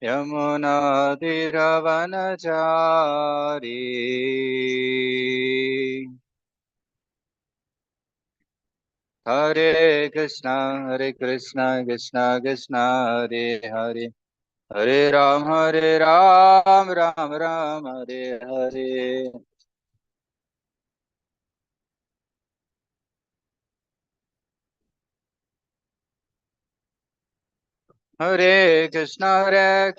यमुना तीरवनचारी हरे कृष्णा कृष्णा कृष्णा हरे हरे हरे राम राम राम हरे हरे हरे कृष्णा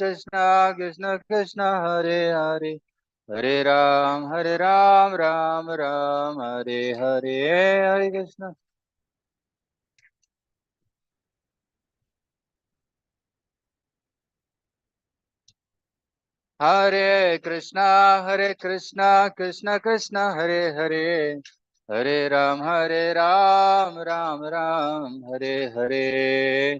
कृष्णा कृष्णा हरे हरे हरे राम राम हरे हरे हरे कृष्णा हरे कृष्णा कृष्णा कृष्णा हरे हरे हरे राम हरे हरे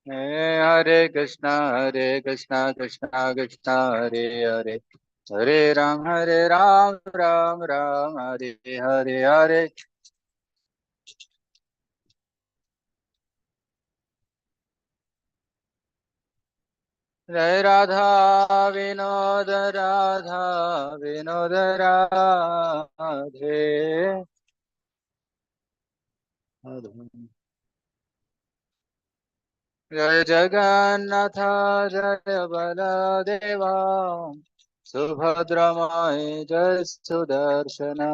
हरे कृष्णा कृष्णा कृष्णा हरे हरे हरे राम हरे हरे हरे जय राधा विनोद राधे जय जगन्नाथ जय बलदेवा सुभद्रमाय जय सुदर्शना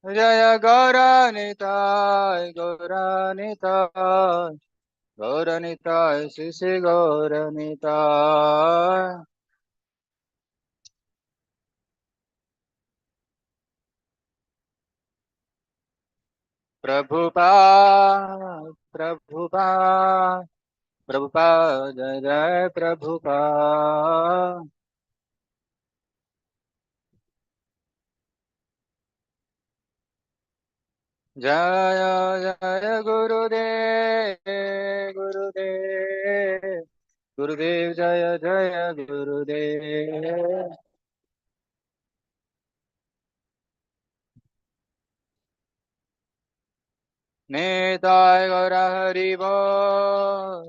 जय गौरनिताय श्री श्री गौरनिताय प्रभुपाद जय जय प्रभुपाद जय जय गुरुदेव गुरुदेव जय जय गुरुदेव नेताय गौर हरि बोल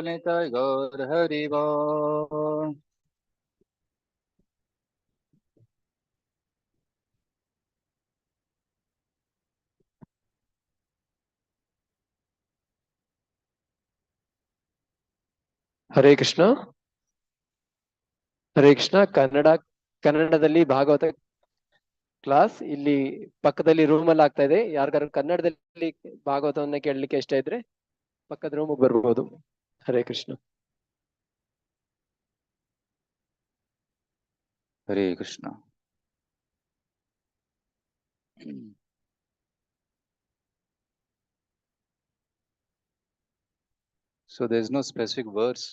नेताय गौर हरि बोल ಹರೇ ಕೃಷ್ಣ ಹರೇ ಕೃಷ್ಣ ಕನ್ನಡದಲ್ಲಿ ಭಾಗವತ ಕ್ಲಾಸ್ ಇಲ್ಲಿ ಪಕ್ಕದಲ್ಲಿ ರೂಮ್ ಅಲ್ಲಿ ಆಗ್ತಾ ಇದೆ. ಯಾರಿಗಾರು ಕನ್ನಡದಲ್ಲಿ ಭಾಗವತವನ್ನ ಕೇಳಲಿಕ್ಕೆ ಇಷ್ಟ ಇದ್ರೆ ಪಕ್ಕದ ರೂಮ್ ಬರ್ಬೋದು. ಹರೇ ಕೃಷ್ಣ. हरे Krishna So there is no specific verse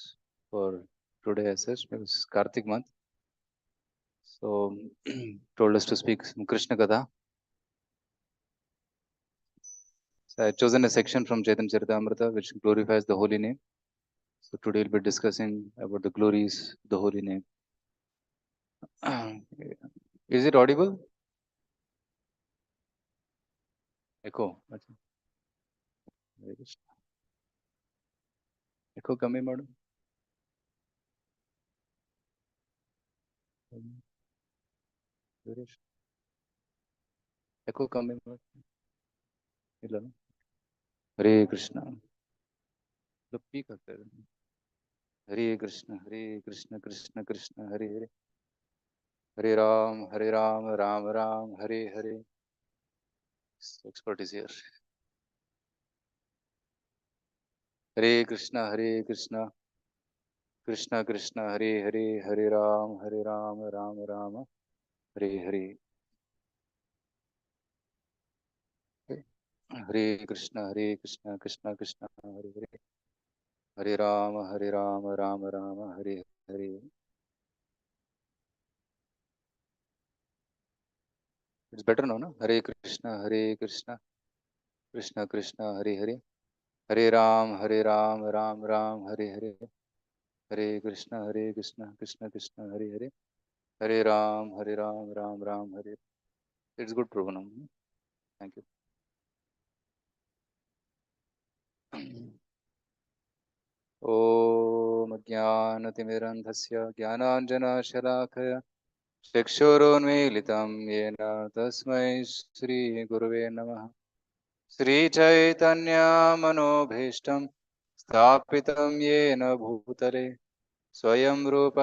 for today as such because Kartik month. So told us to speak some Krishna Katha. So I have chosen a section from Chaitanya Charitamrita which glorifies the holy name. So today we'll be discussing about the glories of the holy name. Is it audible? Echo. Echo coming, madam. Echo coming, madam. Hare Krishna. The peak of Hare Krishna Krishna Krishna Hare Hare Hare Ram Ram Hare Hare. Expert is here. Hare Krishna Krishna Krishna Hare Hare Hare Ram Ram Ram Hare Hare. Hare Krishna Krishna Krishna Hare Hare Hare Ram Ram Ram Hare Hare. It's better now, no? Hare Krishna, Krishna Krishna, Hare Hare, Hare Ram, Ram Ram, Hare Hare, Hare Krishna, Krishna Krishna, Hare Hare, Hare Ram, Ram Ram, Hare. It's good, Prabhu. Thank you. ॐ ज्ञानतिमिरन्धस्य ज्ञानाञ्जनशलाकया चक्षुरुन्मीलितं येन तस्मै श्रीगुरुवे नमः। श्रीचैतन्यमनोभीष्टं स्थापितं येन भूतले स्वयं रूप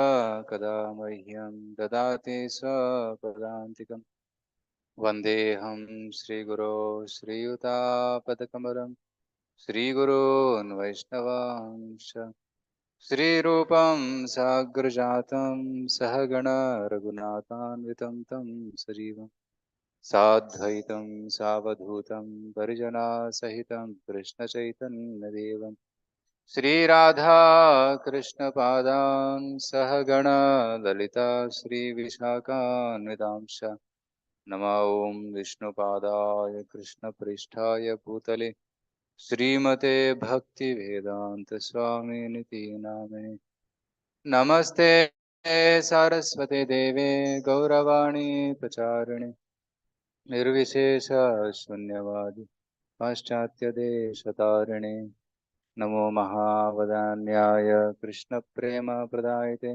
कदा मह्यं ददाति स्वपदान्तिकं। वन्देऽहं श्रीगुरो श्रीयुतापदकमलं श्रीगुरोन् वैष्णवांश श्रीरूपं साग्रजातं सहगण रघुनाथान्वितं तं सजीवं साद्वैतं सावधूतं परिजनासहितं कृष्णचैतन्यदेवं श्रीराधा कृष्णपादान् सहगण ललिता श्रीविशाखान्वितांश नमो ॐ विष्णुपादाय कृष्णपृष्ठाय भूतले श्रीमते भक्तिवेदांत स्वामिनिति नामे नमस्ते सारस्वते देवे गौरवाणी प्रचारिणे निर्विशेष शून्यवादी पाश्चात्यदेशतारिणे नमो महावदान्याय कृष्णप्रेमप्रदायते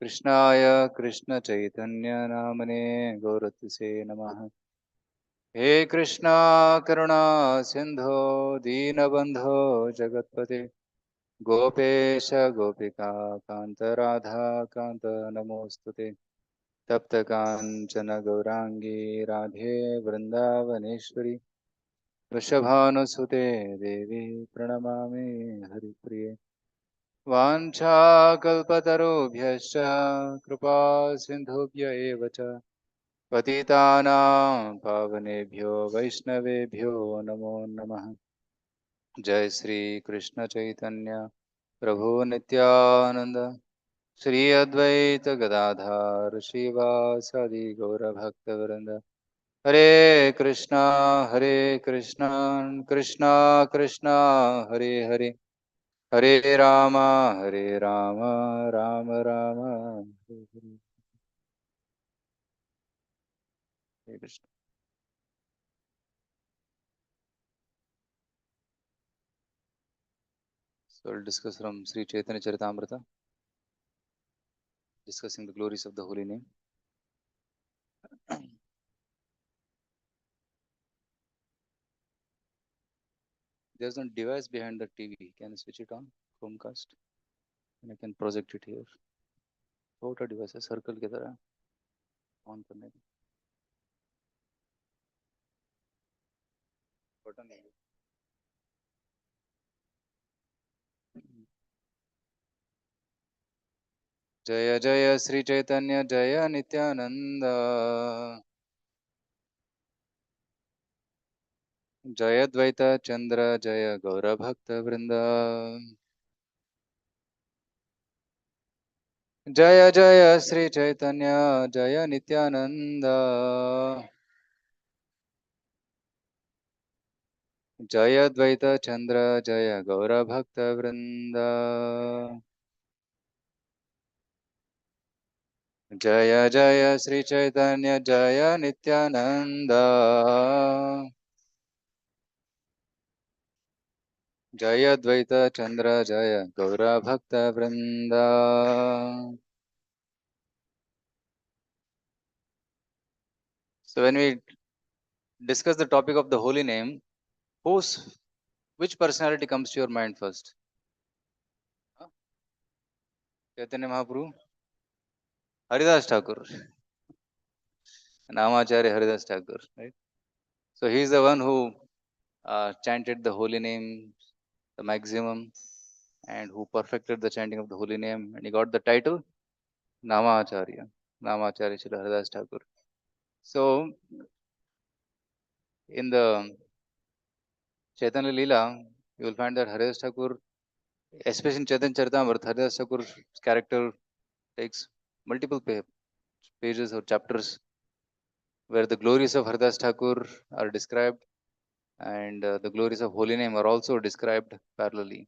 कृष्णाय कृष्णचैतन्यनामने गौरतिसे नमः। हे कृष्णा करुणा सिंधो दीनबंधो जगत्पते गोपेश गोपिका कांत राधा कांत नमोस्तुते तप्त कांचन गौरांगी राधे वृंदावनेश्वरी वृषभानुसुते देवी प्रणमामि हरिप्रिये वाञ्छाकल्पतरुभ्यश्च कृपा सिन्धुभ्य एव च पतितानां पावनेभ्यो वैष्णवेभ्यो नमो नमः। जय श्री कृष्ण चैतन्य प्रभु नित्यानंद श्री अद्वैत गदाधर श्रीवासादि गौरभक्तवृंद हरे कृष्णा कृष्णा कृष्णा हरे हरे हरे राम राम राम हरे हरे। हरे Krishna. So we'll discuss from Sri Chaitanya Charitamrita, discussing the glories of the holy name. There's a device behind the TV. Can you switch it on? Chromecast. And I can project it here. छोटा device है circle की तरह on करने का button है। जय जय श्री चैतन्य जय नित्यानंद जय द्वैत चंद्र जय गौर भक्त वृंद जय जय श्री चैतन्य जय नित्यानंद जय द्वैत चंद्र जय गौर भक्त वृंद जय जय श्री चैतन्य जय नित्यानंद जय द्वैत चंद्र जय गौर भक्त वृंद। So when we discuss the topic of the holy name, which personality comes to your mind first? Huh? Chaitanya Mahaprabhu, Haridas Thakur, Namacharya Haridas Thakur, right? So he is the one who chanted the holy name the maximum and who perfected the chanting of the holy name, and he got the title Namacharya, Namacharya Srila Haridas Thakur. So in the Chaitanya Lila, you will find that Haridas Thakur, especially in Chaitanya Charitamrita, Haridas Thakur's character takes multiple pages or chapters where the glories of Haridas Thakur are described, and the glories of holy name are also described parallelly.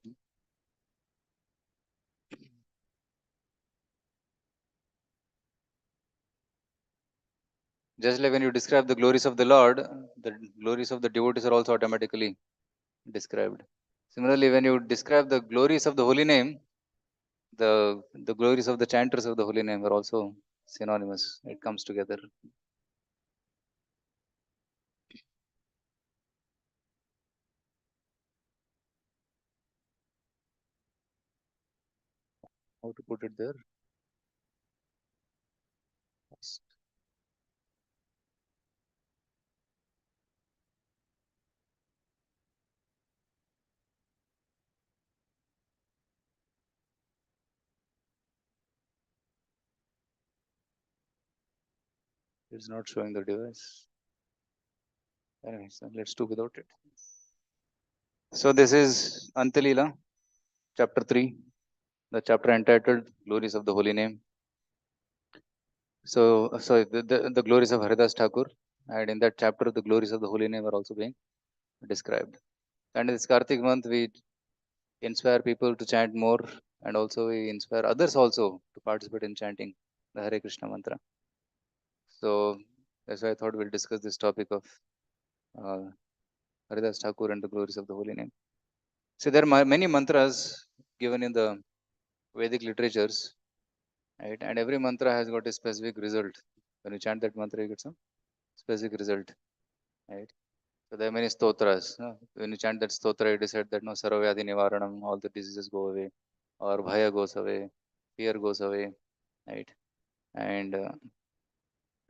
Just like when you describe the glories of the Lord, the glories of the devotees are also automatically described. Similarly, when you describe the glories of the holy name, the glories of the chanters of the holy name are also synonymous. It comes together. How to put it there? It's not showing the device. Anyway, so let's do without it. So this is Antalila, chapter 3, the chapter entitled Glories of the Holy Name. So the glories of Haridas Thakur, and in that chapter, the glories of the Holy Name are also being described. And in this Kartik month, we inspire people to chant more, and also we inspire others also to participate in chanting the Hare Krishna mantra. So that's why I thought we'll discuss this topic of uh, Haridas Thakur and the glories of the holy name. So there are many mantras given in the Vedic literatures, right? And every mantra has got a specific result. When you chant that mantra, you get some specific result, right? So there are many stotras. When you chant that stotra, it is said that no Sarvavyadhi Nivaranam, all the diseases go away, or Bhaya goes away, fear goes away, right?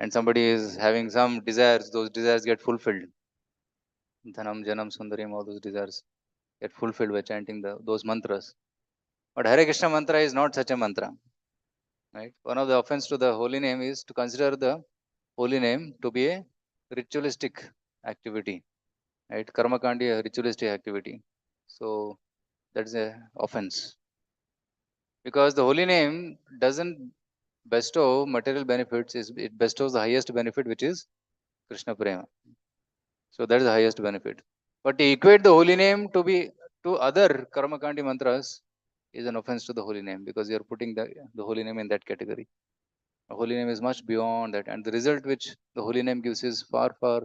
And somebody is having some desires, those desires get fulfilled. Dhanam, Janam, Sundarim, all those desires get fulfilled by chanting those mantras. But Hare Krishna mantra is not such a mantra, right? One of the offense to the holy name is to consider the holy name to be a ritualistic activity, right? Karma can't be a ritualistic activity. So that's a offense, because the holy name doesn't bestow material benefits. It bestows the highest benefit, which is Krishna prema. So that is the highest benefit. But to equate the holy name to other karmakandi mantras is an offense to the holy name, because you are putting the holy name in that category. The holy name is much beyond that, and the result which the holy name gives is far, far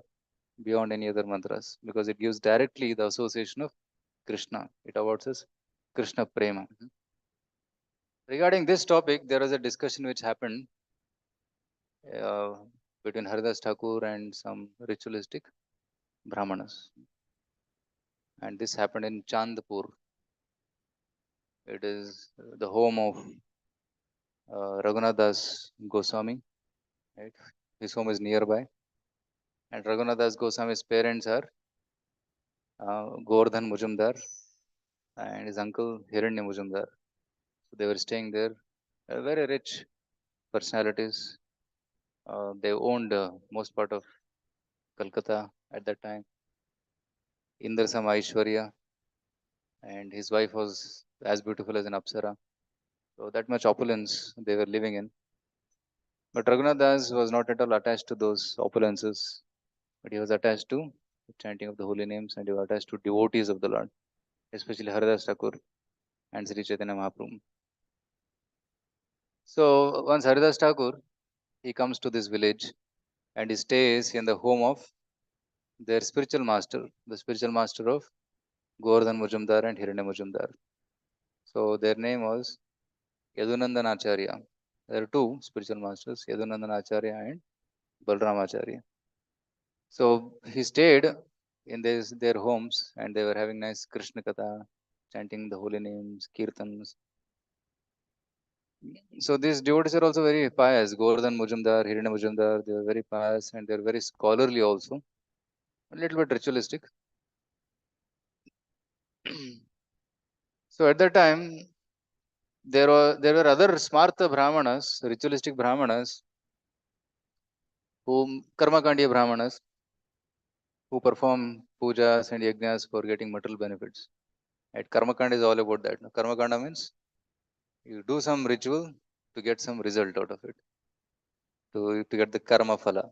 beyond any other mantras, because it gives directly the association of Krishna. It awards us Krishna prema. Regarding this topic, there was a discussion which happened uh, between Haridas Thakur and some ritualistic Brahmanas. And this happened in Chandpur. It is the home of Raghunath Das Goswami. Right? His home is nearby. And Raghunath Das Goswami's parents are Govardhan Mujumdar and his uncle Hiranya Mujumdar. So they were staying there. Very rich personalities. They owned most part of Calcutta at that time. Indrasam Aishwarya, and his wife was as beautiful as an Apsara. So that much opulence they were living in. But Raghunath Das was not at all attached to those opulences, but he was attached to the chanting of the holy names, and he was attached to devotees of the Lord, especially Haridas Thakur and Sri Chaitanya Mahaprabhu. So once Haridas Thakur, he comes to this village and he stays in the home of their spiritual master, the spiritual master of Govardhan Mujumdar and Hiranya Mujumdar. So their name was Yadunandan Acharya. There are two spiritual masters, Yadunandan Acharya and Balram Acharya. So he stayed in their homes, and they were having nice Krishna Katha, chanting the holy names, kirtans. So these devotees are also very pious. Govardhan Mujumdar, Hiranya Mujumdar, they were very pious, and they were very scholarly also. A little bit ritualistic. So at that time, there were other smarta brahmanas, ritualistic brahmanas, whom karmakandiya brahmanas, who perform pujas and yajnas for getting material benefits. Right? Karmakanda is all about that. Karmakanda means you do some ritual to get some result out of it, to get the karma phala.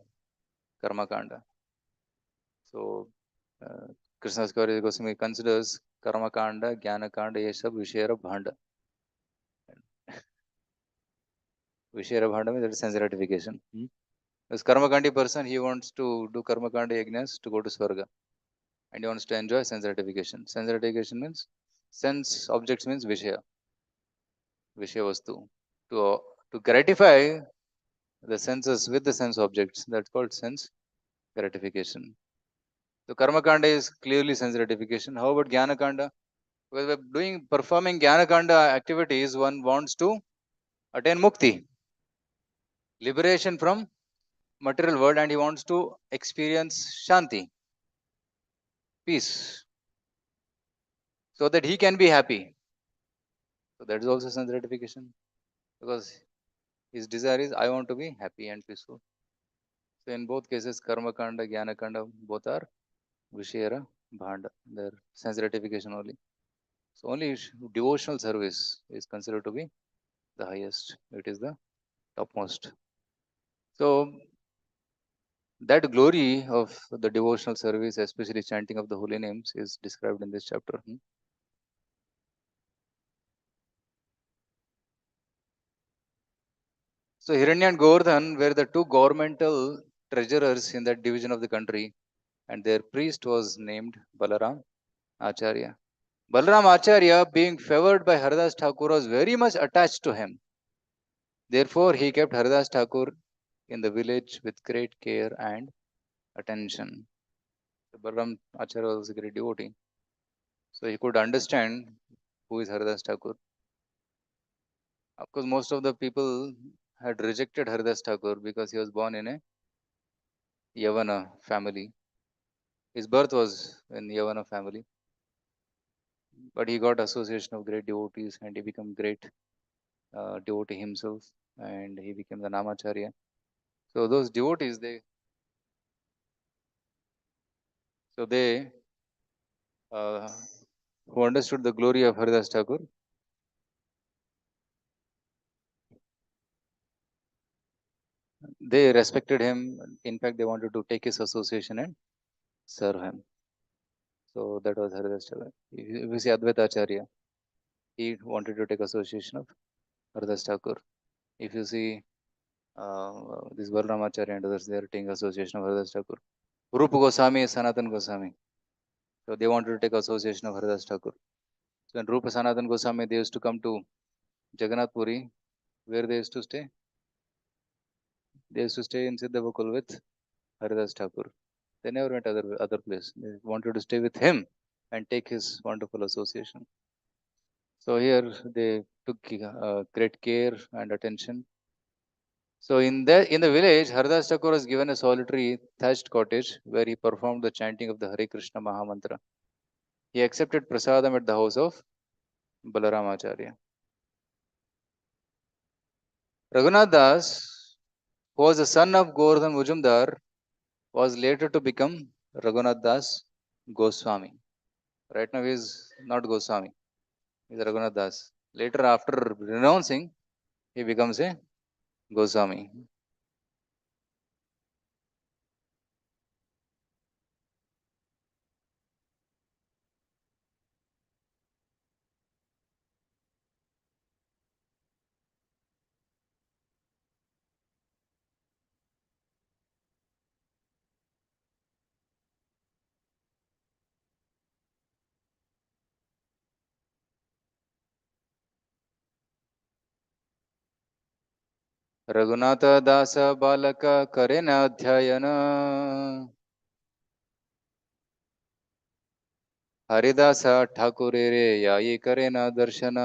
Karma Kanda. So Krishna's Goswami considers Karma Kanda, Jnana Kanda, ye sab Vishera Bhanda. Vishera Bhanda means that is sense gratification. As Karma Kandi person, he wants to do Karma Kanda yajnas to go to Swarga. And he wants to enjoy sense gratification. Sense gratification means sense objects means Vishaya. Vishaya Vastu. To gratify the senses with the sense objects, that's called sense gratification. So Karma Kanda is clearly sense gratification. How about Jnana Kanda? Because by performing Jnana Kanda activities, one wants to attain mukti, liberation from material world, and he wants to experience shanti, peace, so that he can be happy. So that is also sense gratification, because his desire is I want to be happy and peaceful. So in both cases, Karma Kanda, Jnana Kanda, both are Vishera Bhanda. Their sense gratification only. So only devotional service is considered to be the highest. It is the topmost. So that glory of the devotional service, especially chanting of the holy names, is described in this chapter. So Hiranya and Govardhan were the two governmental treasurers in that division of the country, and their priest was named Balaram Acharya. Balaram Acharya, being favored by Haridas Thakur, was very much attached to him. Therefore, he kept Haridas Thakur in the village with great care and attention. So Balaram Acharya was a great devotee. So he could understand who is Haridas Thakur. Of course, most of the people had rejected Haridas Thakur because he was born in a Yavana family. His birth was in Yavana family. But he got association of great devotees and he became great devotee himself, and he became the Namacharya. So those devotees, they uh, who understood the glory of Haridas Thakur, they respected him. In fact, they wanted to take his association and serve him. So that was Haridas Thakur. If you see Advaita Acharya, he wanted to take association of Haridas Thakur. If you see this Balramacharya and others, they are taking association of Haridas Thakur. Rupa Goswami, Sanatan Goswami. So they wanted to take association of Haridas Thakur. So when Rupa Sanatan Goswami, they used to come to Jagannath Puri, where they used to stay. They used to stay in Siddhavakul with Haridas Thakur. They never went other place. They wanted to stay with him and take his wonderful association. So here they took great care and attention. So in the village, Haridas Thakur was given a solitary thatched cottage where he performed the chanting of the Hare Krishna Mahamantra. He accepted prasadam at the house of Balaram Acharya. Raghunath Das, who was the son of Govardhan Mujumdar, was later to become Raghunath Das Goswami. Right now he is not Goswami, he is Raghunath Das. Later, after renouncing, he becomes a Goswami. Raghunath दास बालक करे न अध्ययन हरिदास ठाकुर रे याई करे न दर्शन.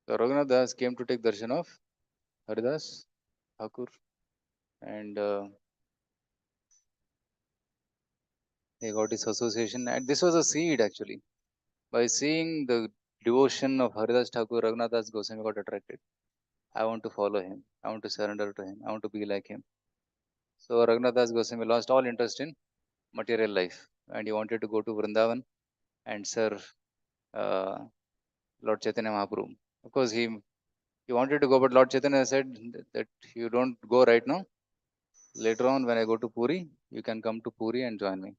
So Raghunath Das came to take darshan of Haridas Thakur, and he got his association. And this was a seed actually. By seeing the devotion of Haridas Thakur, Raghunath Das Goswami got attracted. I want to follow him. I want to surrender to him. I want to be like him. So Raghunath Das Goswami lost all interest in material life, and he wanted to go to Vrindavan and serve Lord Chaitanya Mahaprabhu. Of course, he He wanted to go, but Lord Chaitanya said that you don't go right now. Later on, when I go to Puri, you can come to Puri and join me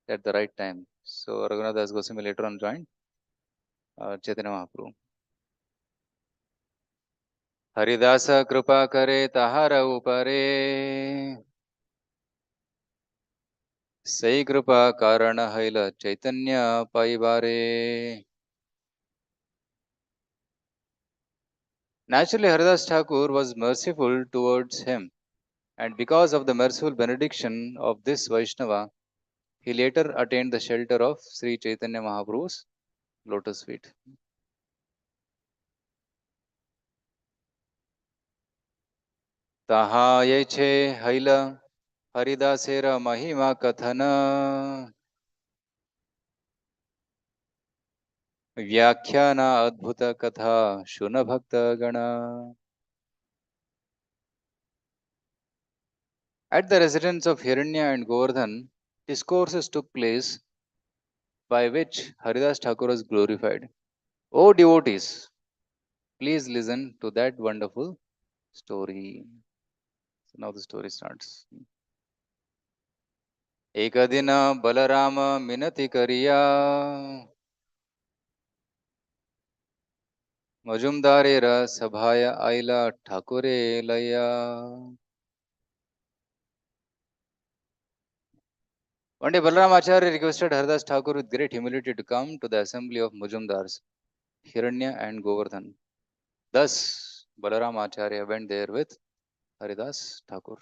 at the right time. So Raghunath Das Goswami later on joined Chaitanya Mahaprabhu. Haridasa Kripa Kare Tahara Upare Sai Kripa Karana Haila Chaitanya Paibare. Naturally, Haridas Thakur was merciful towards him, and because of the merciful benediction of this Vaishnava, he later attained the shelter of Sri Chaitanya Mahaprabhu's lotus feet. Taha yeche haila Haridasera Mahima Kathana Vyakhyana Adbhuta Katha Shuna Bhakta Gana. At the residence of Hiranya and Govardhan, discourses took place by which Haridas Thakur was glorified. O devotees, please listen to that wonderful story. So now the story starts. Ekadina Balarama Minati Kariya Majumdarera Sabhaya Aila Thakure Laya. One day Balaram Acharya requested Haridas Thakur with great humility to come to the assembly of Mujumdars, Hiranya and Govardhan. Thus, Balaram Acharya went there with Haridas Thakur.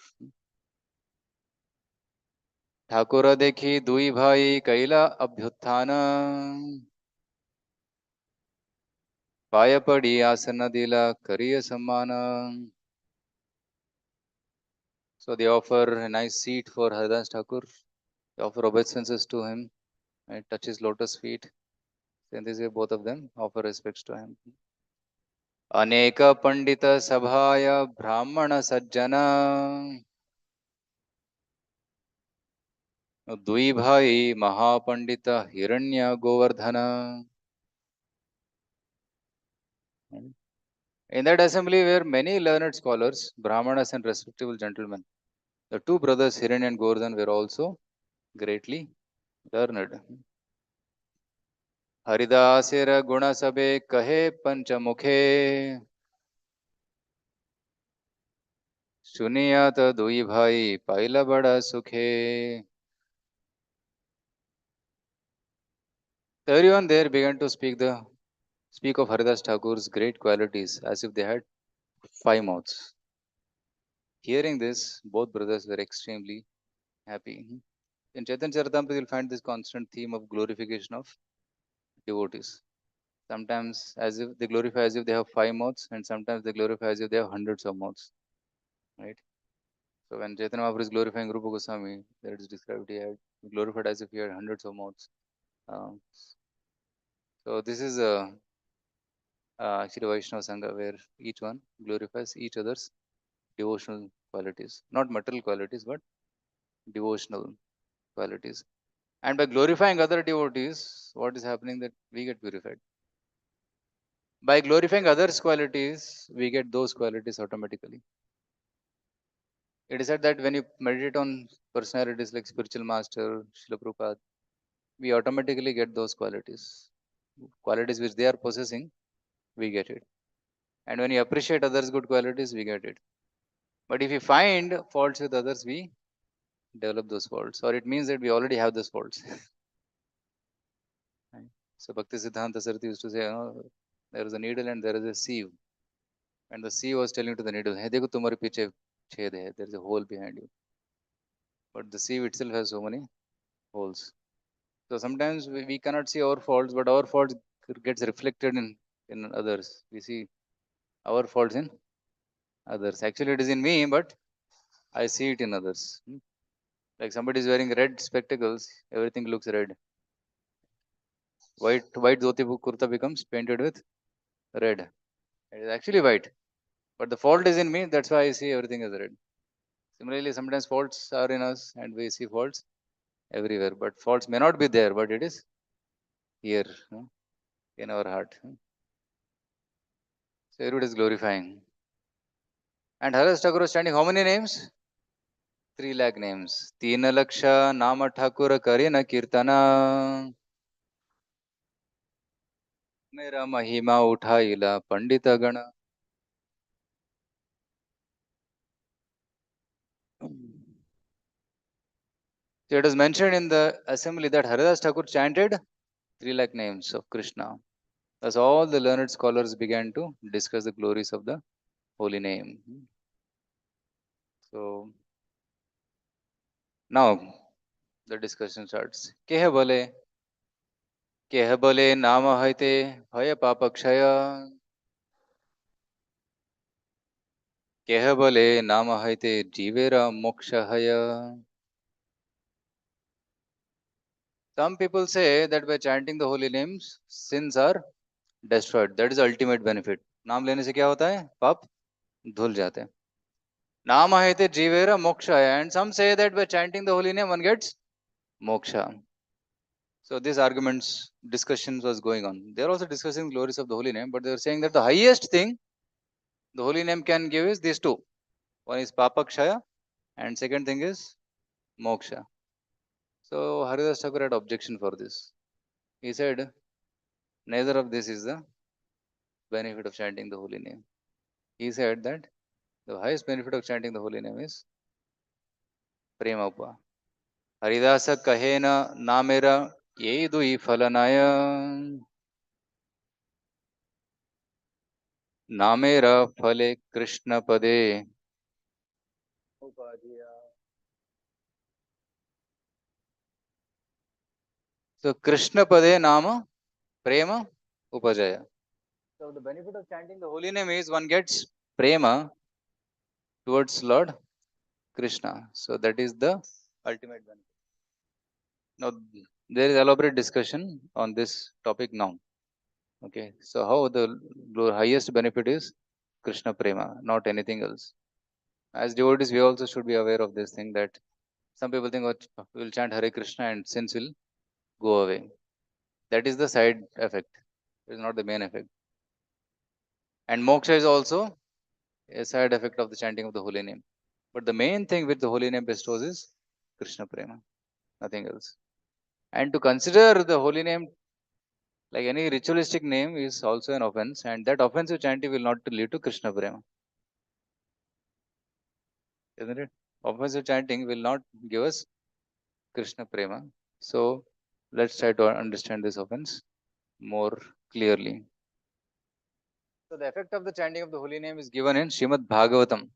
Thakur देखी दुई भाई कैला अभ्युत्थान पाय पड़ी आसन दिला करिय सम्मान. So they offer a nice seat for Haridas Thakur. They offer obeisances to him. Right? Touch his lotus feet. Then this way both of them offer respects to him. अनेक पंडित सभाय ब्राह्मण सज्जन दुई भाई महापंडित हिरण्य Govardhan. In that assembly were many learned scholars, brahmanas and respectable gentlemen. The two brothers Hiran and Govardhan were also greatly learned. Haridasera guna sabe kahe panchamukhe suniyat dui bhai paila bada sukhe. Everyone there began to speak of Haridas Thakur's great qualities as if they had 5 mouths. Hearing this, both brothers were extremely happy. In Chaitanya Charitamrita, you'll find this constant theme of glorification of devotees. Sometimes as if they glorify as if they have 5 mouths, and sometimes they glorify as if they have hundreds of mouths. Right? So when Chaitanya Mahaprabhu is glorifying Rupa Goswami, there it is described he had glorified as if he had hundreds of mouths. So this is actually Vaishnava Sangha, where each one glorifies each other's devotional qualities, not material qualities, but devotional qualities. And by glorifying other devotees, what is happening that we get purified. By glorifying others' qualities, we get those qualities automatically. It is said that when you meditate on personalities like spiritual master, Srila Prabhupada, we automatically get those qualities. Qualities which they are possessing, we get it. And when you appreciate others' good qualities, we get it. But if we find faults with others, we develop those faults. Or it means that we already have those faults. Right? So Bhakti Siddhanta Sarthi used to say, there is a needle and there is a sieve. And the sieve was telling to the needle, hey, dekho tumhare piche chhed hai, there is a hole behind you. But the sieve itself has so many holes. So sometimes we cannot see our faults, but our faults gets reflected in others. We see our faults in others. Actually, it is in me, but I see it in others. Like somebody is wearing red spectacles, everything looks red. White dhoti kurta becomes painted with red. It is actually white, but the fault is in me. That's why I see everything as red. Similarly, sometimes faults are in us, and we see faults everywhere. But faults may not be there, but it is here in our heart. So everybody is glorifying. And Haras Thakur was chanting how many names? 3 lakh names. 3 laksha nama Thakur karina kirtana. मेरा महिमा उठाइला पंडित गण. So it is mentioned in the assembly that Haridas Thakur chanted 3 lakh names of Krishna. Thus all the learned scholars began to discuss the glories of the holy name. So now the discussion starts. केह बोले नाम हईते भय पाप क्षय. केह बोले नाम हईते जीवेरा मोक्ष हय. Some people say that by chanting the holy names, sins are destroyed. That is the ultimate benefit. नाम लेने से क्या होता है? पाप धुल जाते हैं. नाम हईते जीवेरा मोक्ष हय. And some say that by chanting the holy name, one gets moksha. So these arguments, discussions was going on. They are also discussing glories of the holy name, but they are saying that the highest thing the holy name can give is these two. One is papakshaya, and second thing is moksha. So Haridas Thakur had objection for this. He said, neither of this is the benefit of chanting the holy name. He said that the highest benefit of chanting the holy name is prema upa. Haridasa kahena namera ye dui falanaya. Namera phale Krishna pade upadhiya. So Krishna pade nama prema upajaya. So the benefit of chanting the holy name is one gets prema towards Lord Krishna. So that is the ultimate benefit. Now there is elaborate discussion on this topic now. Okay, so how the highest benefit is Krishna prema, not anything else. As devotees, we also should be aware of this thing that some people think, oh, we will chant Hare Krishna and sins will go away. That is the side effect. It is not the main effect. And moksha is also a side effect of the chanting of the holy name. But the main thing which the holy name bestows is Krishna prema, nothing else. And to consider the holy name like any ritualistic name is also an offense, and that offensive chanting will not lead to Krishna prema, isn't it? Offensive chanting will not give us Krishna prema. So let's try to understand this offense more clearly. So the effect of the chanting of the holy name is given in Srimad Bhagavatam,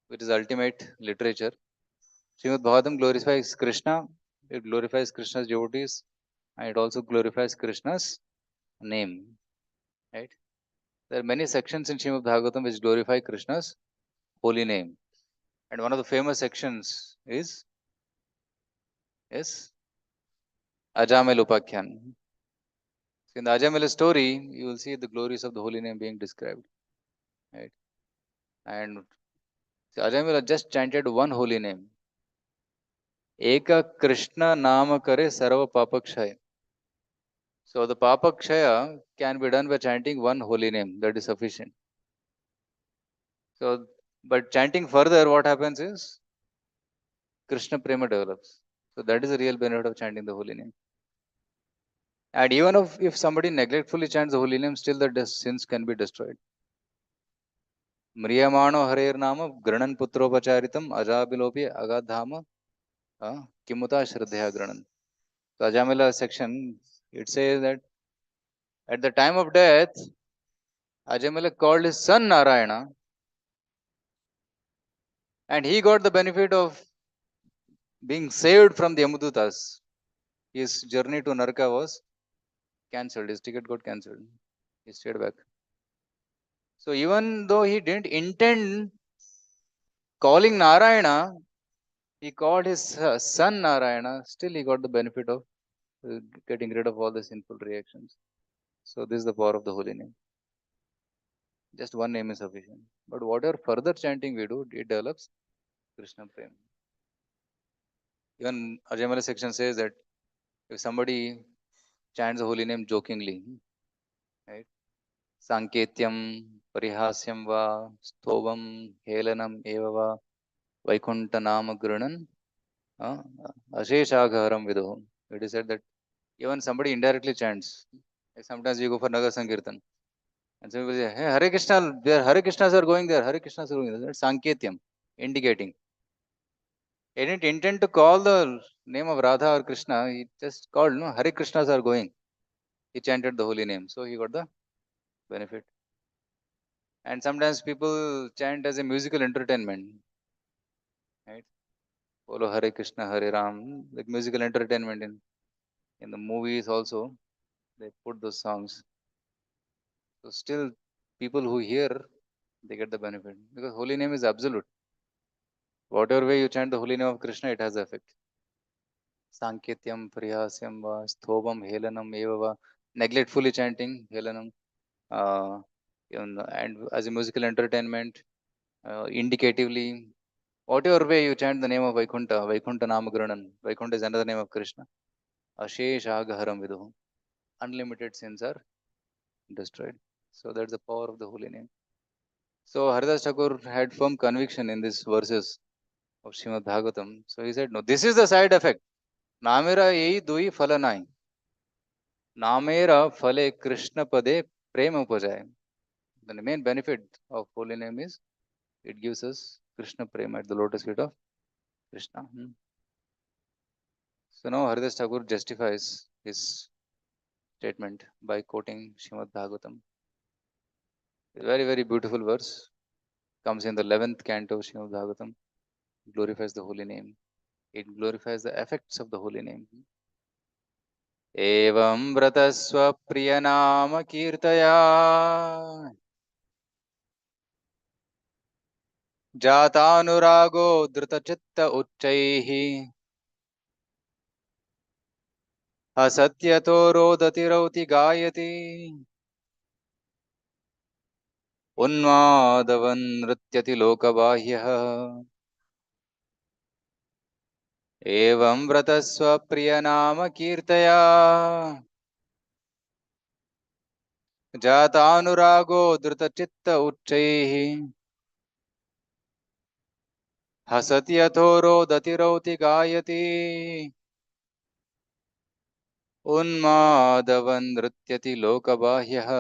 which is ultimate literature. Srimad Bhagavatam glorifies Krishna, it glorifies Krishna's devotees, and it also glorifies Krishna's name. Right? There are many sections in Srimad Bhagavatam which glorify Krishna's holy name. And one of the famous sections is Ajamel Upakhyan. So in the Ajamel story, you will see the glories of the holy name being described. Right? And so Ajamel just chanted one holy name. Eka Krishna Nama Kare Sarva Papakshaya. So the Papakshaya can be done by chanting one holy name. That is sufficient. So, but chanting further, what happens is Krishna Prema develops. So that is the real benefit of chanting the holy name. And even if somebody neglectfully chants the holy name, still the sins can be destroyed. Mriyamano Harer Nama Granan Putropacharitam Ajabilopi Agadhama Kimuta Shraddhya Granan. So Ajamila section, it says that at the time of death, Ajamila called his son Narayana, and he got the benefit of being saved from the Yamadutas. His journey to Naraka was cancelled. His ticket got cancelled. He stayed back. So even though he didn't intend calling Narayana, he called his son Narayana. Still, he got the benefit of getting rid of all the sinful reactions. So this is the power of the holy name. Just one name is sufficient. But whatever further chanting we do, it develops Krishna Prem. Even Ajamala section says that if somebody chants the holy name jokingly, right? सांकेत्यम परिहास्यम वा स्तोभम हेलनम एव वा वैकुंठ नाम गृणन अशेषाघहरम विदुः. It is said that even somebody indirectly chants. Like sometimes we go for Nagar Sankirtan and some people say, hey, Hare Krishna, there Hare Krishnas are going there, Hare Krishnas are going there. That's Sanketyam, indicating. He didn't intend to call the name of Radha or Krishna, he just called, no, Hare Krishnas are going. He chanted the holy name, so he got the benefit. And sometimes people chant as a musical entertainment, right? Follow Hare Krishna, Hare Ram, like musical entertainment in the movies also, they put those songs. So still, people who hear, they get the benefit because holy name is absolute. Whatever way you chant the holy name of Krishna, it has effect. Sanketyam, Priyasyam, va, Sthobam, Helanam, Eva, va. Neglectfully chanting Helanam, uh, and as a musical entertainment, indicatively, whatever way you chant the name of Vaikuntha, Vaikuntha Namaguranan, Vaikuntha is another name of Krishna. Asheshagaharam Viduhu. Unlimited sins are destroyed. So that's the power of the holy name. So Haridas Thakur had firm conviction in these verses of Srimad Bhagavatam. So he said, no, this is the side effect. Namera ei dui phalanai. Namera phale Krishna pade prema upajaye. The main benefit of holy name is it gives us Krishna prema at the lotus feet of Krishna. So now Haridas Thakur justifies his statement by quoting Srimad Bhagavatam. A very, very beautiful verse comes in the 11th canto of Srimad Bhagavatam. Glorifies the holy name. It glorifies the effects of the holy name. एवं व्रतस्व प्रियनाम कीर्तया जातानुरागो धृतचित्त उच्चैः असत्यतो रोदति रौति गायति उन्मादवन् नृत्यति लोकबाह्यः एवं व्रतस्व प्रियनाम कीर्तया जातानुरागो धृतचित्त उच्चैः हसत्यथो रोदति रौति गायति उन्मादवन् नृत्यति लोकबाह्यः.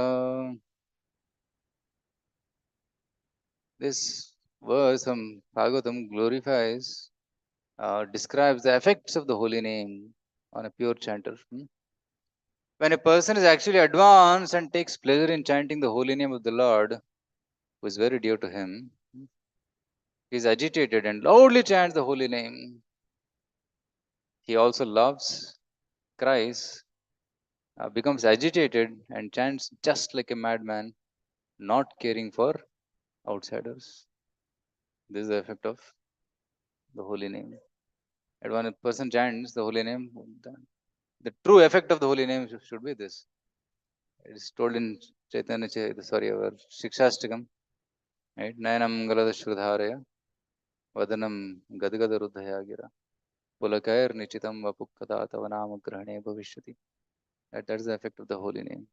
This verse from Bhagavatam glorifies, describes the effects of the holy name on a pure chanter. When a person is actually advanced and takes pleasure in chanting the holy name of the Lord, who is very dear to him, he is agitated and loudly chants the holy name. He also loves, cries, becomes agitated and chants just like a madman, not caring for outsiders. This is the effect of the holy name. And when a person chants the holy name, the true effect of the holy name should be this. It is told in Chaitanya, our Shikshastakam, right? Nayanam galada shrudharaya, vadanam gadgada ruddhaya gira, pulakair nichitam vapukkata tavanama grahane bhavishyati. That is the effect of the holy name.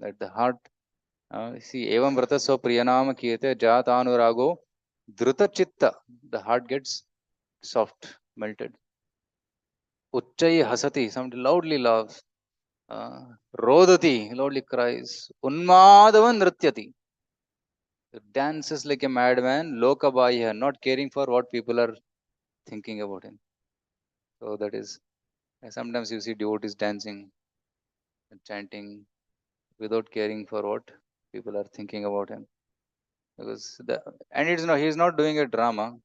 That the heart, see, evam vrata so priyanama kiyate jatanurago dhruta chitta. The heart gets soft, melted. Uchchai hasati, somebody loudly laughs. Rodati, loudly cries. Unmadavan nrityati. Dances like a madman. Lokabaya, not caring for what people are thinking about him. So that is, sometimes you see devotees dancing and chanting without caring for what people are thinking about him. Because and it's not, he's not doing a drama.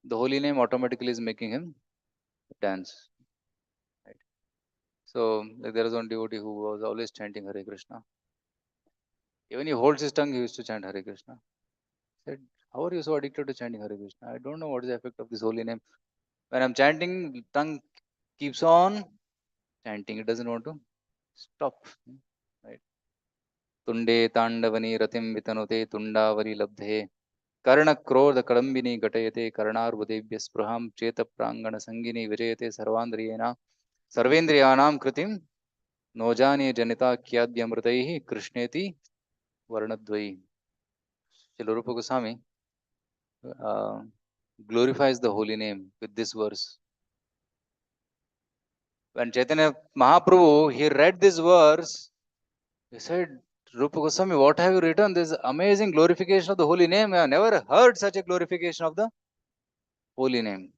The holy name automatically is making him dance. Right? So like there is one devotee who was always chanting Hare Krishna. Even he holds his tongue, he used to chant Hare Krishna. Said, how are you so addicted to chanting Hare Krishna? I don't know what is the effect of this holy name. When I'm chanting, tongue keeps on chanting. It doesn't want to stop. Right? Tunde Tandavani Ratim Vitanute Tundavari Labdhe Karna Krodha Kadambini Gatayate Karnarvadevya Spraham Cheta Prangana Sangini Vijayate Sarvandriyena Sarvendriyanam Kritim Nojani Janita Kyadyamrtaihi Krishneti Varnadvayi. Srila Rupa Goswami glorifies the holy name with this verse. When Chaitanya Mahaprabhu, he read this verse, he said, Rupa Goswami, what have you written? This amazing glorification of the holy name. I have never heard such a glorification of the holy name.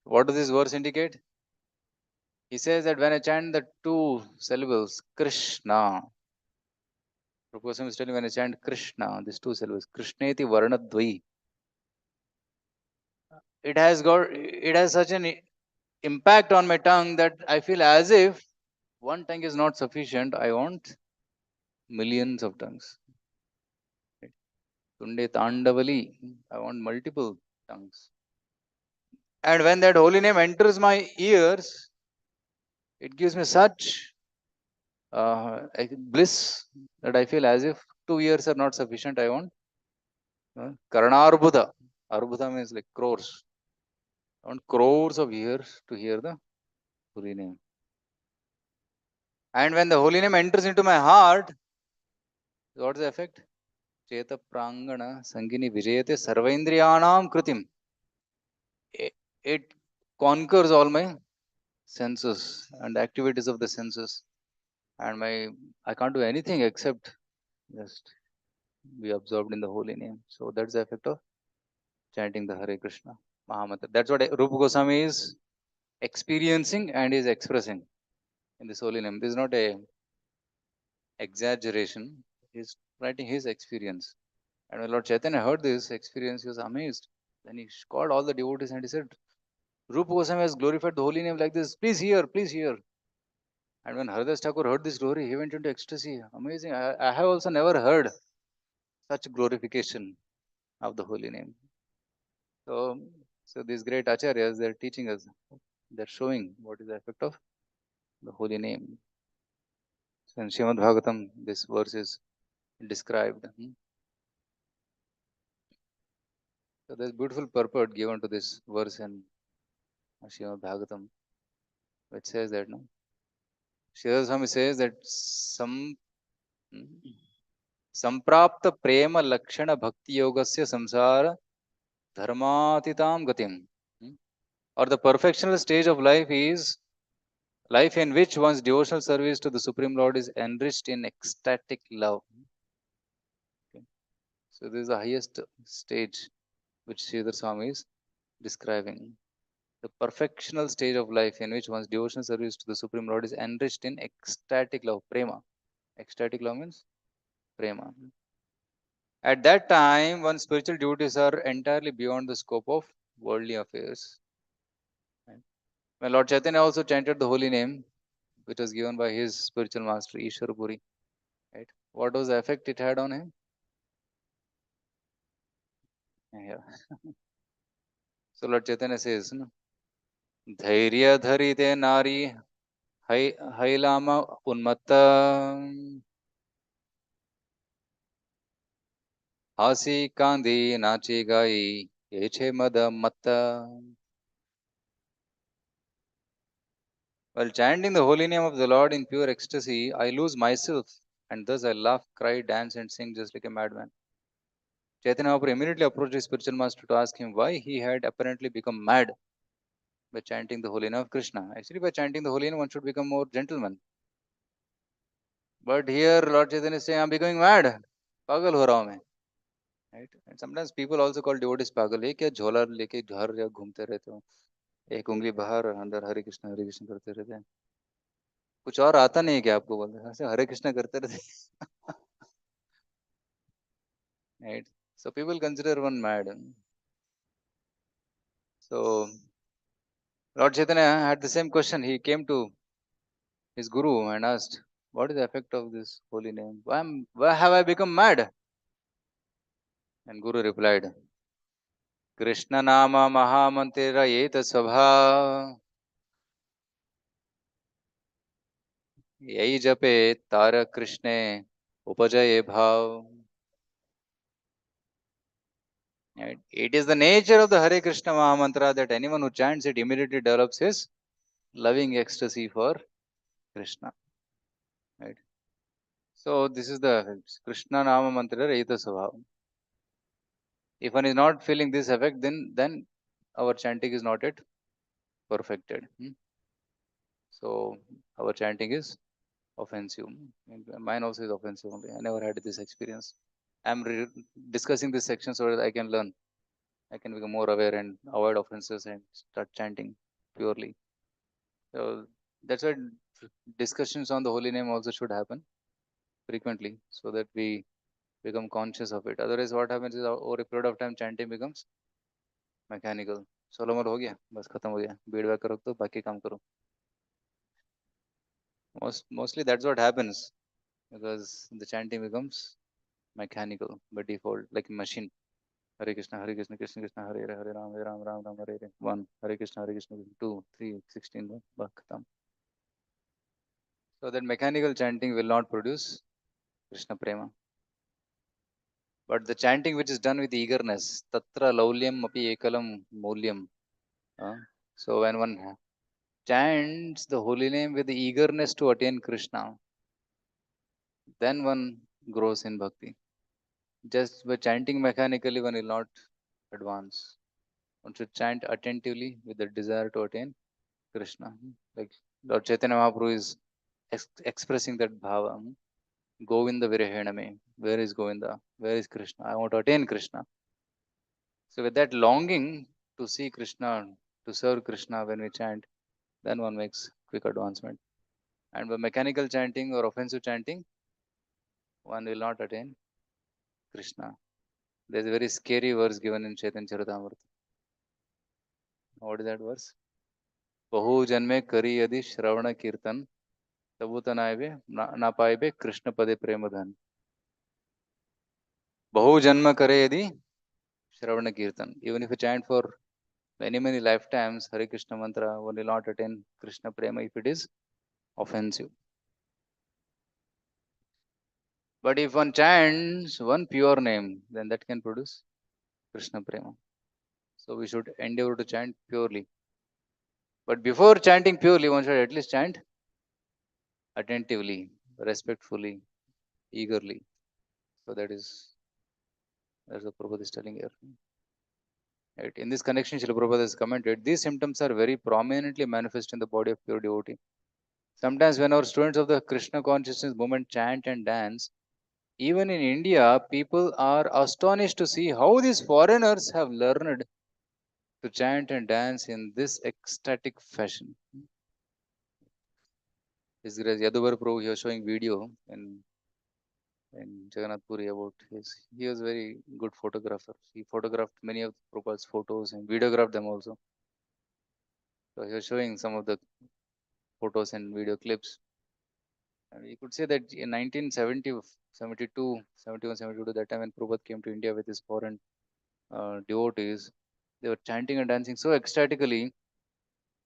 What does this verse indicate? He says that when I chant the two syllables, Krishna, Rupa Goswami is telling when I chant Krishna, these two syllables, Krishneti Varnadvayi, it has such an impact on my tongue that I feel as if one tongue is not sufficient. I want millions of tongues. Tunde Tandavali, I want multiple tongues. And when that holy name enters my ears, it gives me such bliss that I feel as if 2 years are not sufficient. I want Karanarbudha. Arbudha means like crores. I want crores of ears to hear the holy name. And when the holy name enters into my heart, what's the effect? Cheta prangana sangini vijayate sarvaindriyanam kritim. It conquers all my senses and activities of the senses. And I can't do anything except just be absorbed in the holy name. So that's the effect of chanting the Hare Krishna Mahamantra. That's what Rupa Goswami is experiencing and is expressing in this holy name. This is not a exaggeration. He's writing his experience. And when Lord Chaitanya heard this experience, he was amazed. Then he called all the devotees and he said, Rupa Goswami has glorified the holy name like this. Please hear, please hear. And when Haridas Thakur heard this glory, he went into ecstasy. Amazing. I have also never heard such glorification of the holy name. So these great acharyas, they're teaching us, they're showing what is the effect of the holy name. So in Srimad Bhagavatam, this verse is described. So there's beautiful purport given to this verse in Srimad Bhagavatam, which says that, no? Sridhar Swami says that samprapta prema lakshana bhakti yogasya samsara dharmatitam gatim. Or the perfectional stage of life is life in which one's devotional service to the Supreme Lord is enriched in ecstatic love. Okay. So this is the highest stage which Sridhar Swami is describing. The perfectional stage of life in which one's devotional service to the Supreme Lord is enriched in ecstatic love, prema. Ecstatic love means prema. At that time, one's spiritual duties are entirely beyond the scope of worldly affairs. Right? When Lord Chaitanya also chanted the holy name, which was given by his spiritual master, Ishwar Puri, right? What was the effect it had on him? Yeah. So Lord Chaitanya says, no? Dhairya dharite nari hailama unmatta hasi kandi nachi gai yeche mada matta. While chanting the holy name of the Lord in pure ecstasy, I lose myself, and thus I laugh, cry, dance, and sing just like a madman. Chaitanya Mahaprabhu immediately approached his spiritual master to ask him why he had apparently become mad by chanting the holy name of Krishna. Actually, by chanting the holy name, one should become more gentleman. But here, Lord Chaitanya is saying, I'm becoming mad. Pagal ho raha hu main. Right? And sometimes people also call devotees pagal. Ye kya jhola leke घर या घूमते रहते हो एक उंगली बाहर अंदर हरे कृष्ण करते रहते हैं कुछ और आता नहीं है क्या आपको बोलते ऐसे हरे कृष्ण करते रहते right? So people consider one mad. So Lord Chaitanya had the same question. He came to his guru and asked, what is the effect of this holy name? Why have I become mad? And Guru replied, Krishna Nama Mahamantira Yeta Sabha Yai Jape Tara Krishna Upajaye Bhav. Right? It is the nature of the Hare Krishna Mahamantra that anyone who chants it immediately develops his loving ecstasy for Krishna. Right? So this is the Krishna Nama Mantra Rehita Svabha. If one is not feeling this effect, then our chanting is not yet perfected. So our chanting is offensive. Mine also is offensive only. I never had this experience. I'm discussing this section so that I can learn. I can become more aware and avoid offenses and start chanting purely. So that's why discussions on the holy name also should happen frequently so that we become conscious of it. Otherwise, what happens is over a period of time, chanting becomes mechanical. Solo हो गया बस खत्म हो गया beat back करो तो बाकी काम करो. Mostly that's what happens because the chanting becomes mechanical by default, like a machine. Hare Krishna, Krishna Krishna, Hare Hare, Hare Ram, Hare Ram, Ram Ram, Hare Hare. 1, Hare Krishna, 2, 3, 16, bhaktam. So that mechanical chanting will not produce Krishna prema. But the chanting which is done with eagerness, tatra laulyam api ekalam mulyam. So when one chants the holy name with the eagerness to attain Krishna, then one grows in bhakti. Just by chanting mechanically, one will not advance. One should chant attentively with the desire to attain Krishna. Like Lord Chaitanya Mahaprabhu is expressing that bhava. Govinda Virehename. Where is Govinda? Where is Krishna? I want to attain Krishna. So with that longing to see Krishna, to serve Krishna when we chant, then one makes quick advancement. And by mechanical chanting or offensive chanting, one will not attain Krishna. There's a very scary verse given in Chaitanya Charitamrita. What is that verse? बहु जन्मे करी यदि श्रवण कीर्तन तबु तनायबे ना पाएबे कृष्ण पदे प्रेम धन. बहु जन्म करे यदि श्रवण कीर्तन. Even if you chant for many lifetimes Hare Krishna mantra, one will not attain Krishna prema if it is offensive. But if one chants one pure name, then that can produce Krishna prema. So we should endeavor to chant purely. But before chanting purely, one should at least chant attentively, respectfully, eagerly. So that's what Prabhupada is telling here. Right. In this connection, Srila Prabhupada has commented, these symptoms are very prominently manifest in the body of pure devotee. Sometimes when our students of the Krishna consciousness movement chant and dance, even in India, people are astonished to see how these foreigners have learned to chant and dance in this ecstatic fashion. His Grace Yaduvar Prabhu, he was showing video in Jagannath Puri about he was a very good photographer. He photographed many of Prabhupada's photos and videographed them also. So he was showing some of the photos and video clips. And you could say that in 1970, 72, 71, 72, that time when Prabhupada came to India with his foreign devotees, they were chanting and dancing so ecstatically.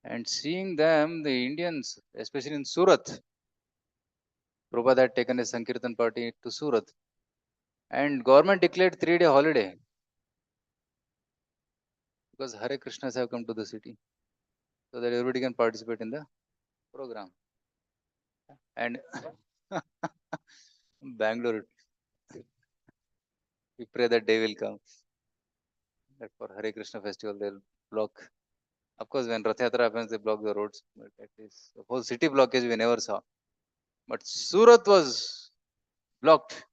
And seeing them, the Indians, especially in Surat, Prabhupada had taken a Sankirtan party to Surat. And government declared 3-day holiday because Hare Krishnas have come to the city so that everybody can participate in the program. And Bangalore, we pray that day will come. That for Hare Krishna festival, they'll block. Of course, when Rath Yatra happens, they block the roads. But at least the whole city blockage we never saw. But Surat was blocked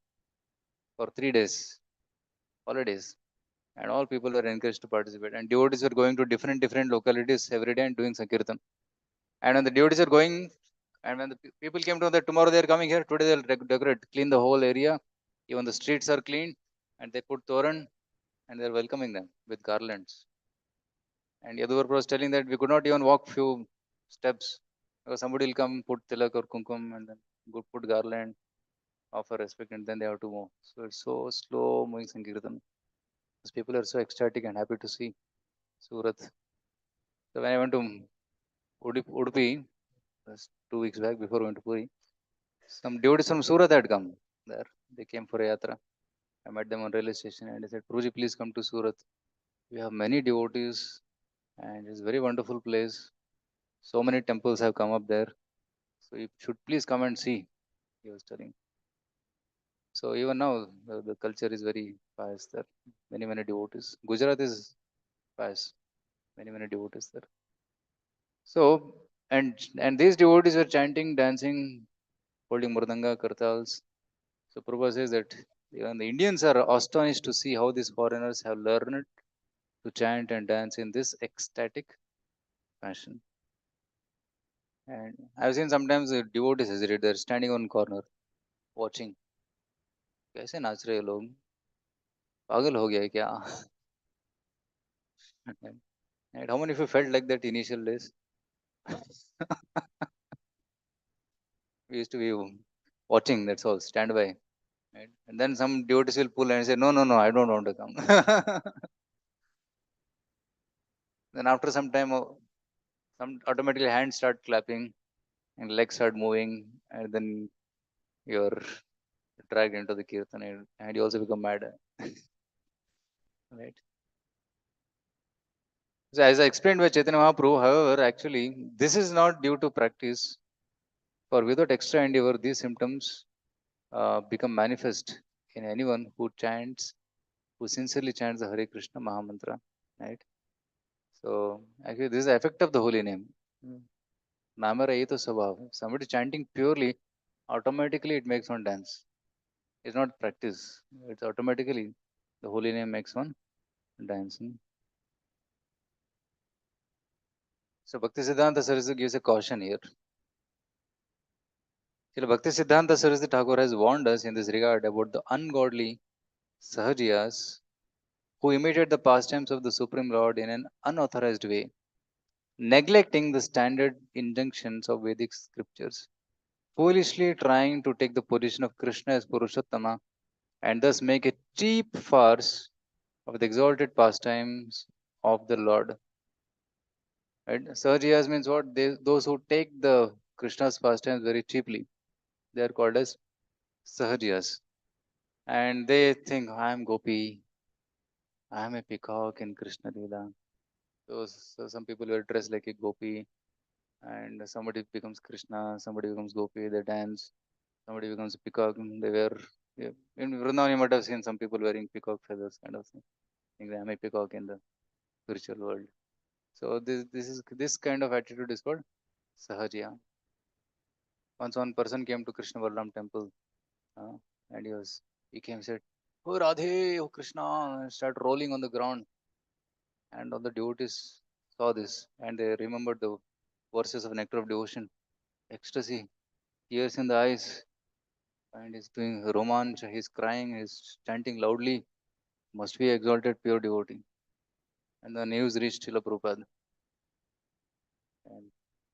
for 3 days, holidays. And all people were encouraged to participate. And devotees were going to different localities every day and doing Sankirtan. And when the devotees are going, and when the people came to know that tomorrow they are coming here, today they'll decorate, clean the whole area. Even the streets are cleaned, and they put Toran, and they're welcoming them with garlands. And Yaduvar was telling that we could not even walk few steps because somebody will come, put tilak or kumkum, and then go put garland, offer respect, and then they have to move. So it's so slow moving Sankirtan. Because people are so ecstatic and happy to see Surat. So when I went to Udupi, 2 weeks back before going to Puri, some devotees from Surat had come there. They came for a yatra. I met them on railway station and they said, Puruji, please come to Surat. We have many devotees and it's a very wonderful place. So many temples have come up there. So you should please come and see, he was telling. So even now, the culture is very pious there. Many devotees. Gujarat is pious. Many devotees there. So and these devotees were chanting, dancing, holding murdanga, kartals. So Prabhupada says that even the Indians are astonished to see how these foreigners have learned to chant and dance in this ecstatic fashion. And I've seen sometimes the devotees hesitate. They're standing on corner watching. कैसे नाच रहे हैं लोग? पागल हो गया है क्या? And how many of you felt like that initial days? We used to be watching. That's all. Stand by. Right? And then some devotees will pull and say, "No, no, no, I don't want to come." Then after some time, some automatically hands start clapping and legs start moving, and then you're dragged into the kirtan, and you also become mad. Right? So as I explained by Chaitanya Mahaprabhu, however, actually this is not due to practice. For without extra endeavor, these symptoms become manifest in anyone who sincerely chants the Hare Krishna Mahamantra. Right? So actually, this is the effect of the holy name. Namara Eto Sabhav. Somebody chanting purely, automatically it makes one dance. It's not practice. It's automatically the holy name makes one dance. So Bhaktisiddhanta Saraswati gives a caution here. Srila Bhaktisiddhanta Saraswati Thakur has warned us in this regard about the ungodly Sahajiyas who imitate the pastimes of the Supreme Lord in an unauthorized way, neglecting the standard injunctions of Vedic scriptures, foolishly trying to take the position of Krishna as Purushottama and thus make a cheap farce of the exalted pastimes of the Lord. Right? Sahajiyas means what? Those who take the Krishna's pastimes very cheaply. They are called as Sahajiyas. And they think, I am Gopi, I am a peacock in Krishna Lila. So some people were dressed like a Gopi, and somebody becomes Krishna, somebody becomes Gopi, they dance, somebody becomes a peacock, they wear. Yeah. In Vrindavan, you might have seen some people wearing peacock feathers, kind of thing. Think I'm a peacock in the spiritual world. So this kind of attitude is called Sahajiya. Once one person came to Krishna Balaram temple, uh, and he came and said, "Oh Radhe, oh Krishna," and start rolling on the ground. And all the devotees saw this, and they remembered the verses of Nectar of Devotion, ecstasy, tears in the eyes, and he's doing romanch, he's crying, he's chanting loudly, must be exalted pure devotee. And the news reached Srila Prabhupada. And